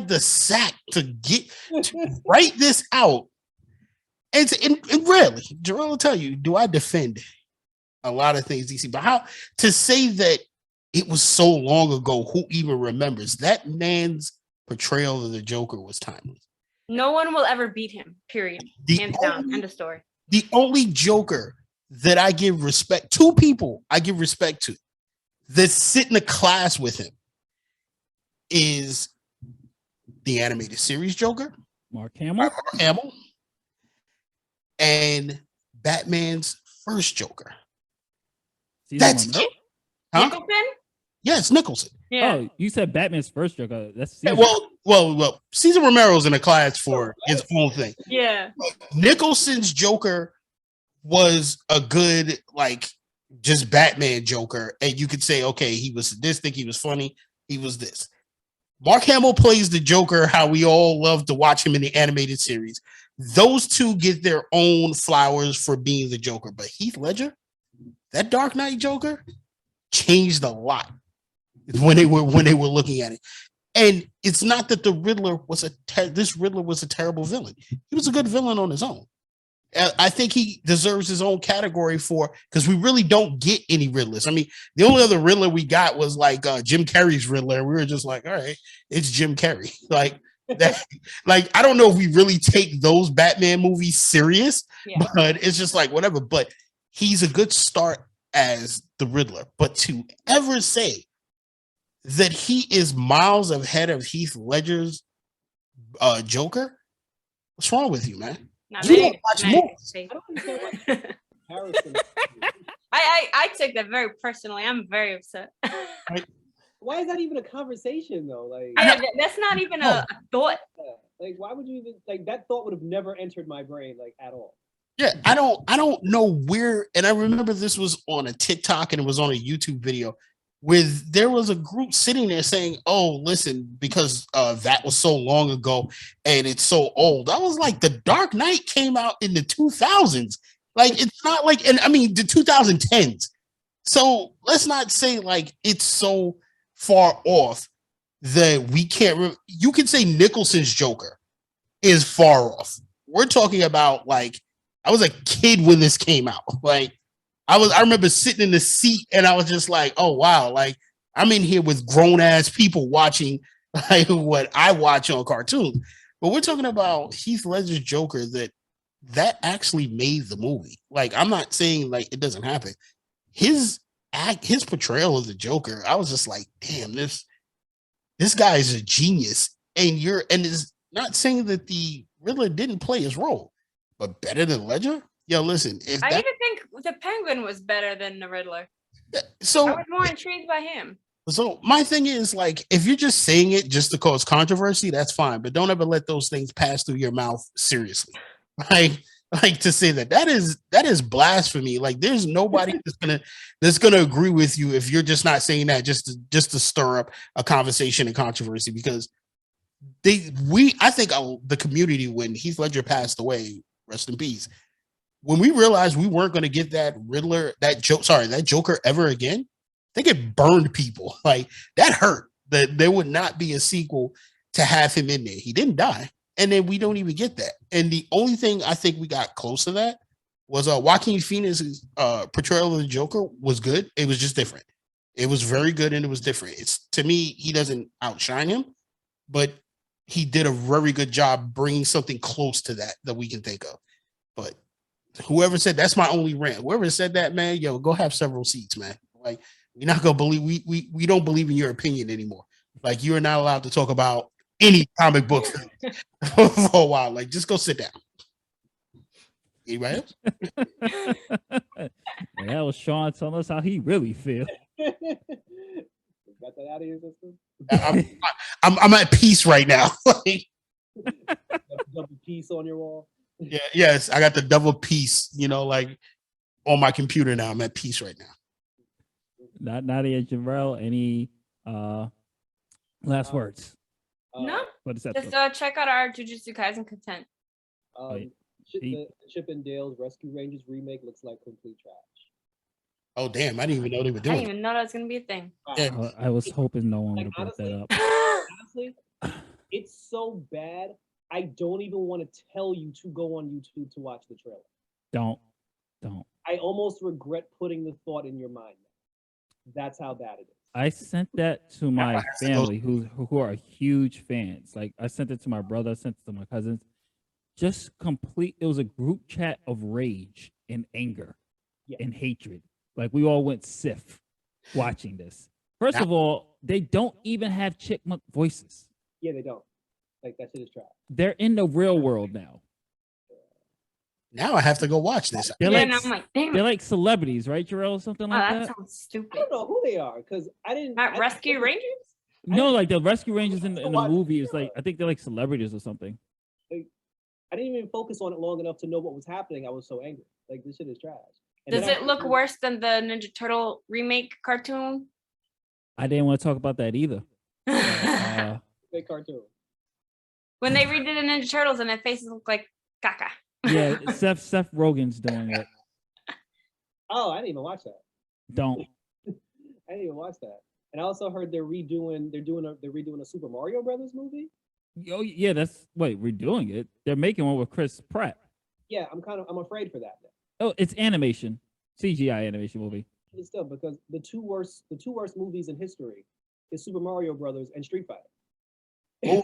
the sack to write this out. And really, Jerrell will tell you, do I defend a lot of things DC? But how to say that it was so long ago, who even remembers? That man's portrayal of the Joker was timeless. No one will ever beat him, period. Hands down, end of story. The only Joker that I give respect, two people I give respect to that sit in a class with him is the animated series Joker, Mark Hamill, and Batman's first Joker. That's it. Huh? Nicholson? Yes, Nicholson. Yeah. Oh, you said Batman's first Joker. That's Yeah, Caesar. well, Cesar Romero's in a class for his own thing. Yeah. Nicholson's Joker was a good, like, just Batman Joker. And you could say, okay, he was sadistic, he was funny, he was this. Mark Hamill plays the Joker how we all love to watch him in the animated series. Those two get their own flowers for being the Joker. But Heath Ledger, that Dark Knight Joker, changed a lot when they were looking at it. And it's not that the Riddler was this Riddler was a terrible villain. He was a good villain on his own. I think he deserves his own category because we really don't get any Riddlers. I mean, the only other Riddler we got was like Jim Carrey's Riddler. We were just like, all right, it's Jim Carrey. Like that. Like, I don't know if we really take those Batman movies serious, but it's just like whatever. But he's a good start as the Riddler. But to ever say that he is miles ahead of Heath Ledger's Joker, what's wrong with you, man? You don't watch movies. I don't understand what comparison. I take that very personally. I'm very upset. Why is that even a conversation though? Like that's not even a thought. Like, why would you even like that thought would have never entered my brain like at all. Yeah, I don't know where, and I remember this was on a TikTok and it was on a YouTube video with there was a group sitting there saying, oh, listen, because that was so long ago and it's so old. I was like, The Dark Knight came out in the 2000s. Like, it's not like, and I mean, the 2010s. So let's not say like it's so far off that we can't, you can say Nicholson's Joker is far off. We're talking about like, I was a kid when this came out. Like, I remember sitting in the seat and I was just like, oh wow, like I'm in here with grown ass people watching like what I watch on cartoons. But we're talking about Heath Ledger's Joker that actually made the movie. Like, I'm not saying like it doesn't happen. His portrayal of the Joker, I was just like, damn, this guy is a genius. And it's not saying that the Riddler didn't play his role, but better than Ledger. Yo, listen. I even think the Penguin was better than the Riddler. So I was more intrigued by him. So my thing is like, if you're just saying it just to cause controversy, that's fine. But don't ever let those things pass through your mouth seriously. Like to say that is blasphemy. Like, there's nobody that's gonna agree with you if you're just not saying that just to stir up a conversation and controversy. Because I think the community, when Heath Ledger passed away, rest in peace, when we realized we weren't going to get that Joker ever again, I think it burned people. Like, that hurt that there would not be a sequel to have him in there. He didn't die. And then we don't even get that. And the only thing I think we got close to that was Joaquin Phoenix's portrayal of the Joker was good. It was just different. It was very good and it was different. To me, he doesn't outshine him, but he did a very good job bringing something close to that we can think of. But whoever said that's my only rant, whoever said that, man, yo, go have several seats, man. Like, we're not gonna believe we don't believe in your opinion anymore. Like, you're not allowed to talk about any comic book for a while. Like, just go sit down. Anybody else? And that was Sean telling us how he really feels. Got that out of your system? I'm at peace right now. Like, double piece on your wall. Yeah, yes, I got the double piece, like on my computer now. I'm at peace right now. Nadya, Jerrell, any last words? No. What is that? Just check out our Jujutsu Kaisen content. The Chip and Dale's Rescue Rangers remake looks like complete trash. Oh damn! I didn't even know they were I doing. didn't even know that was gonna be a thing. Yeah. I was hoping no one would have brought that up. Honestly, it's so bad. I don't even want to tell you to go on YouTube to watch the trailer. Don't. I almost regret putting the thought in your mind. That's how bad it is. I sent that to my family who are huge fans. Like, I sent it to my brother, I sent it to my cousins. It was a group chat of rage and anger and hatred. Like, we all went Sif watching this. First of all, they don't even have chipmunk voices. Yeah, they don't. Like, that shit is trash. They're in the real world now. Now I have to go watch this. They're Yeah, like and I'm like, damn they're it. like celebrities, right, Jerrell, or something Oh, like that that? sounds I stupid. don't know who they are because I didn't. Not Rescue Rangers? No, like the Rescue Rangers in the watch movie the is like I think they're like celebrities or something. I didn't even focus on it long enough to know what was happening. I was so angry. Like this shit is trash. And Does then it look worse than the Ninja Turtle remake cartoon? I didn't want to talk about that either. Big cartoon. When they redid the Ninja Turtles and their faces look like caca. Yeah, Seth Rogen's doing it. Oh, I didn't even watch that. Don't. I didn't even watch that. And I also heard they're redoing a Super Mario Brothers movie. Oh yeah, that's redoing it. They're making one with Chris Pratt. Yeah, I'm afraid for that. Oh, it's animation, CGI animation movie. But still, because the two worst movies in history is Super Mario Brothers and Street Fighter. Whoa.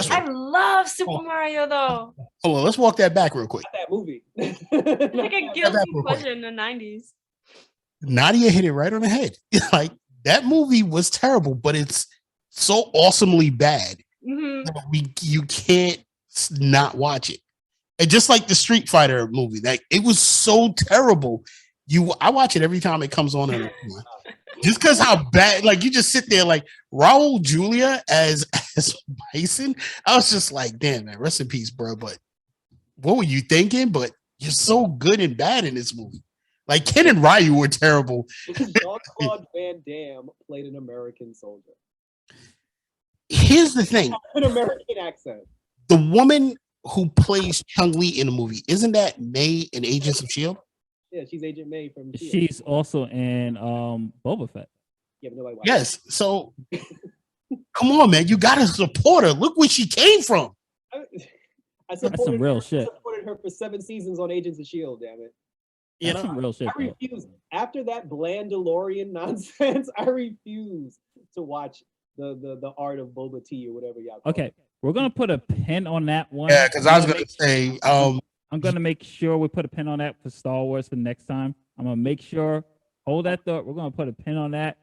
I love Super Mario though. Hold on, let's walk that back real quick. That movie. It's like a guilty pleasure in the 90s. Nadia hit it right on the head. Like that movie was terrible, but it's so awesomely bad. You can't not watch it. And just like the Street Fighter movie, like it was so terrible. I watch it every time it comes on. Just because how bad, like you just sit there like Raul Julia as Bison. I was just like, damn, man, rest in peace, bro. But what were you thinking? But you're so good and bad in this movie. Like Ken and Ryu were terrible. Jean-Claude Van Damme played an American soldier. Here's the thing: an American accent. The woman who plays Chun-Li in the movie, isn't that May in Agents of S.H.I.E.L.D.? Yeah, she's Agent May from S.H.I.E.L.D. She's also in Boba Fett. Yeah, but nobody yes. So come on, man, you gotta support her. Look where she came from. That's some real shit. I supported her for 7 seasons on Agents of S.H.I.E.L.D., damn it. That's some real shit. I refuse. After that Blandalorian nonsense, I refuse to watch the art of Boba Tea or whatever y'all call it. We're gonna put a pin on that one. Yeah, because I was gonna say, I'm gonna make sure we put a pin on that for Star Wars for next time. I'm gonna make sure. Hold that thought. We're gonna put a pin on that.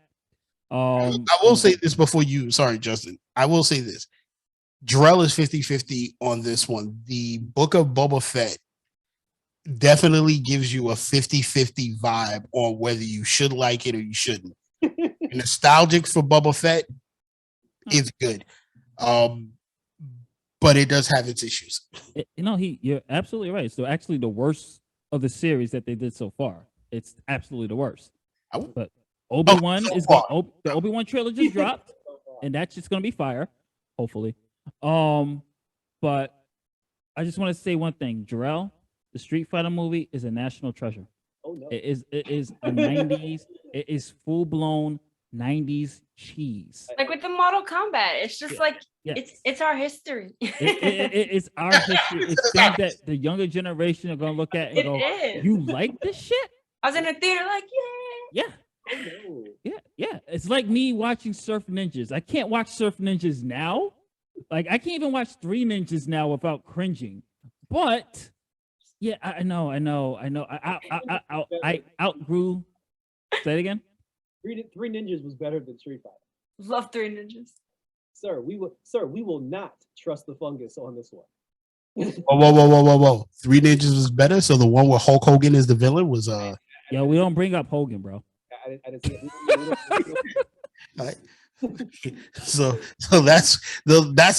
I will say this before you. Sorry, Justin. I will say this. Jerrell is 50-50 on this one. The Book of Boba Fett definitely gives you a 50-50 vibe on whether you should like it or you shouldn't. Nostalgic for Boba Fett is good. But it does have its issues. You're absolutely right. So actually the worst of the series that they did so far. It's absolutely the worst. But Obi-Wan the Obi-Wan trailer just dropped, and that's just gonna be fire, hopefully. But I just want to say one thing, Jerrell, the Street Fighter movie is a national treasure. Oh no. It is a 90s, it is full-blown 90s cheese. Like with the Mortal Kombat, it's just it's our history. It's our history. It's things that the younger generation are gonna look at and go, "You like this shit?" I was in a theater like, yeah. Oh, no. Yeah. It's like me watching Surf Ninjas. I can't watch Surf Ninjas now. Like I can't even watch Three Ninjas now without cringing. But yeah, I know. I outgrew. Say it again. Three Ninjas was better than Street Fighter. love Three Ninjas. Sir, we will not trust the fungus on this one. Whoa. Three Ninjas was better. So the one where Hulk Hogan is the villain was Yo, we don't bring up Hogan, bro. I didn't see it. Right. So that's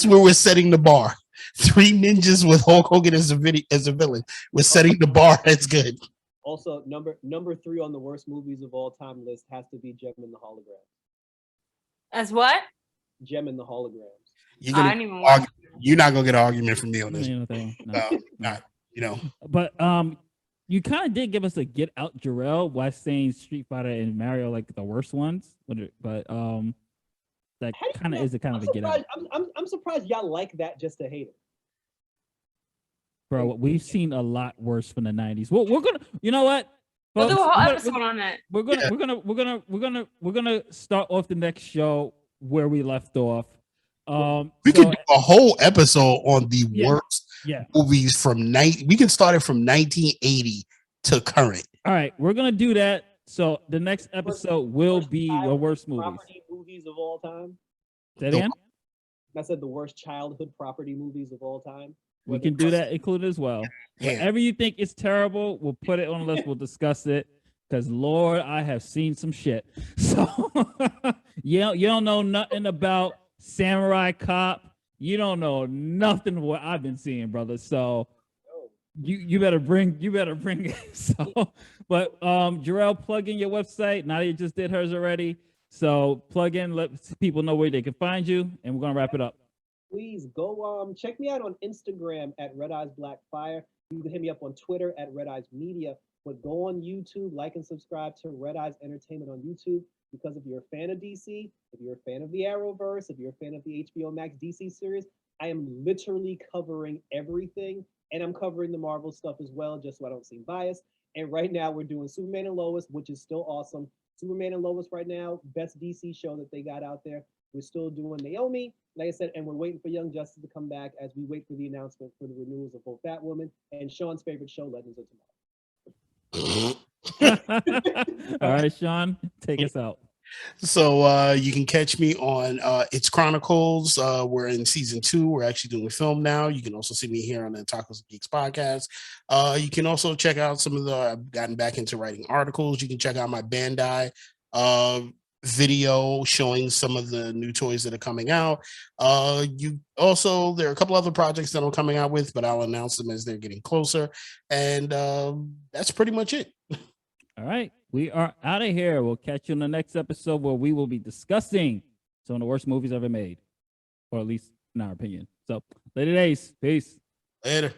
where we're setting the bar. Three Ninjas with Hulk Hogan as a villain. We're setting the bar. That's good. Also, number 3 on the worst movies of all time list has to be Gem and the Holograms. As what? Gem and the Holograms. You're not gonna get an argument from me on this. No. No. But you kind of did give us a Get Out Jerrell while saying Street Fighter and Mario like the worst ones. But that kind of is a kind of a Get Out. I'm surprised y'all like that just to hate it. Bro, we've seen a lot worse from the 90s. We're gonna, you know what? We'll do a whole episode on that. We're gonna start off the next show where we left off. We could do a whole episode on the worst movies from we can start it from 1980 to current. All right, we're gonna do that. So the next episode will be the worst movies. Property movies of all time. Say it again? I said the worst childhood property movies of all time. We can do that included as well. Yeah. Whatever you think is terrible, we'll put it on the list. We'll discuss it. Because Lord, I have seen some shit. So you don't know nothing about Samurai Cop. You don't know nothing of what I've been seeing, brother. So you better bring it. So, but Jerrell, plug in your website. Nadya just did hers already. So plug in, let people know where they can find you, and we're gonna wrap it up. Please go check me out on Instagram at Red Eyes Black Fire. You can hit me up on Twitter at Red Eyes Media. But go on YouTube, like and subscribe to Red Eyes Entertainment on YouTube. Because if you're a fan of DC, if you're a fan of the Arrowverse, if you're a fan of the HBO Max DC series, I am literally covering everything. And I'm covering the Marvel stuff as well, just so I don't seem biased. And right now we're doing Superman and Lois, which is still awesome. Superman and Lois right now, best DC show that they got out there. We're still doing Naomi, like I said, and we're waiting for Young Justice to come back as we wait for the announcement for the renewals of both Batwoman and Sean's favorite show, Legends of Tomorrow. All right, Sean, take us out. So you can catch me on It's Chronicles. We're in season 2. We're actually doing film now. You can also see me here on the Otakus Geeks podcast. You can also check out some of the, I've gotten back into writing articles. You can check out my Bandai video showing some of the new toys that are coming out. You also, there are a couple other projects that I'm coming out with, but I'll announce them as they're getting closer. And that's pretty much it. All right, we are out of here. We'll catch you in the next episode where we will be discussing some of the worst movies ever made, or at least in our opinion. So later days. Peace. Later.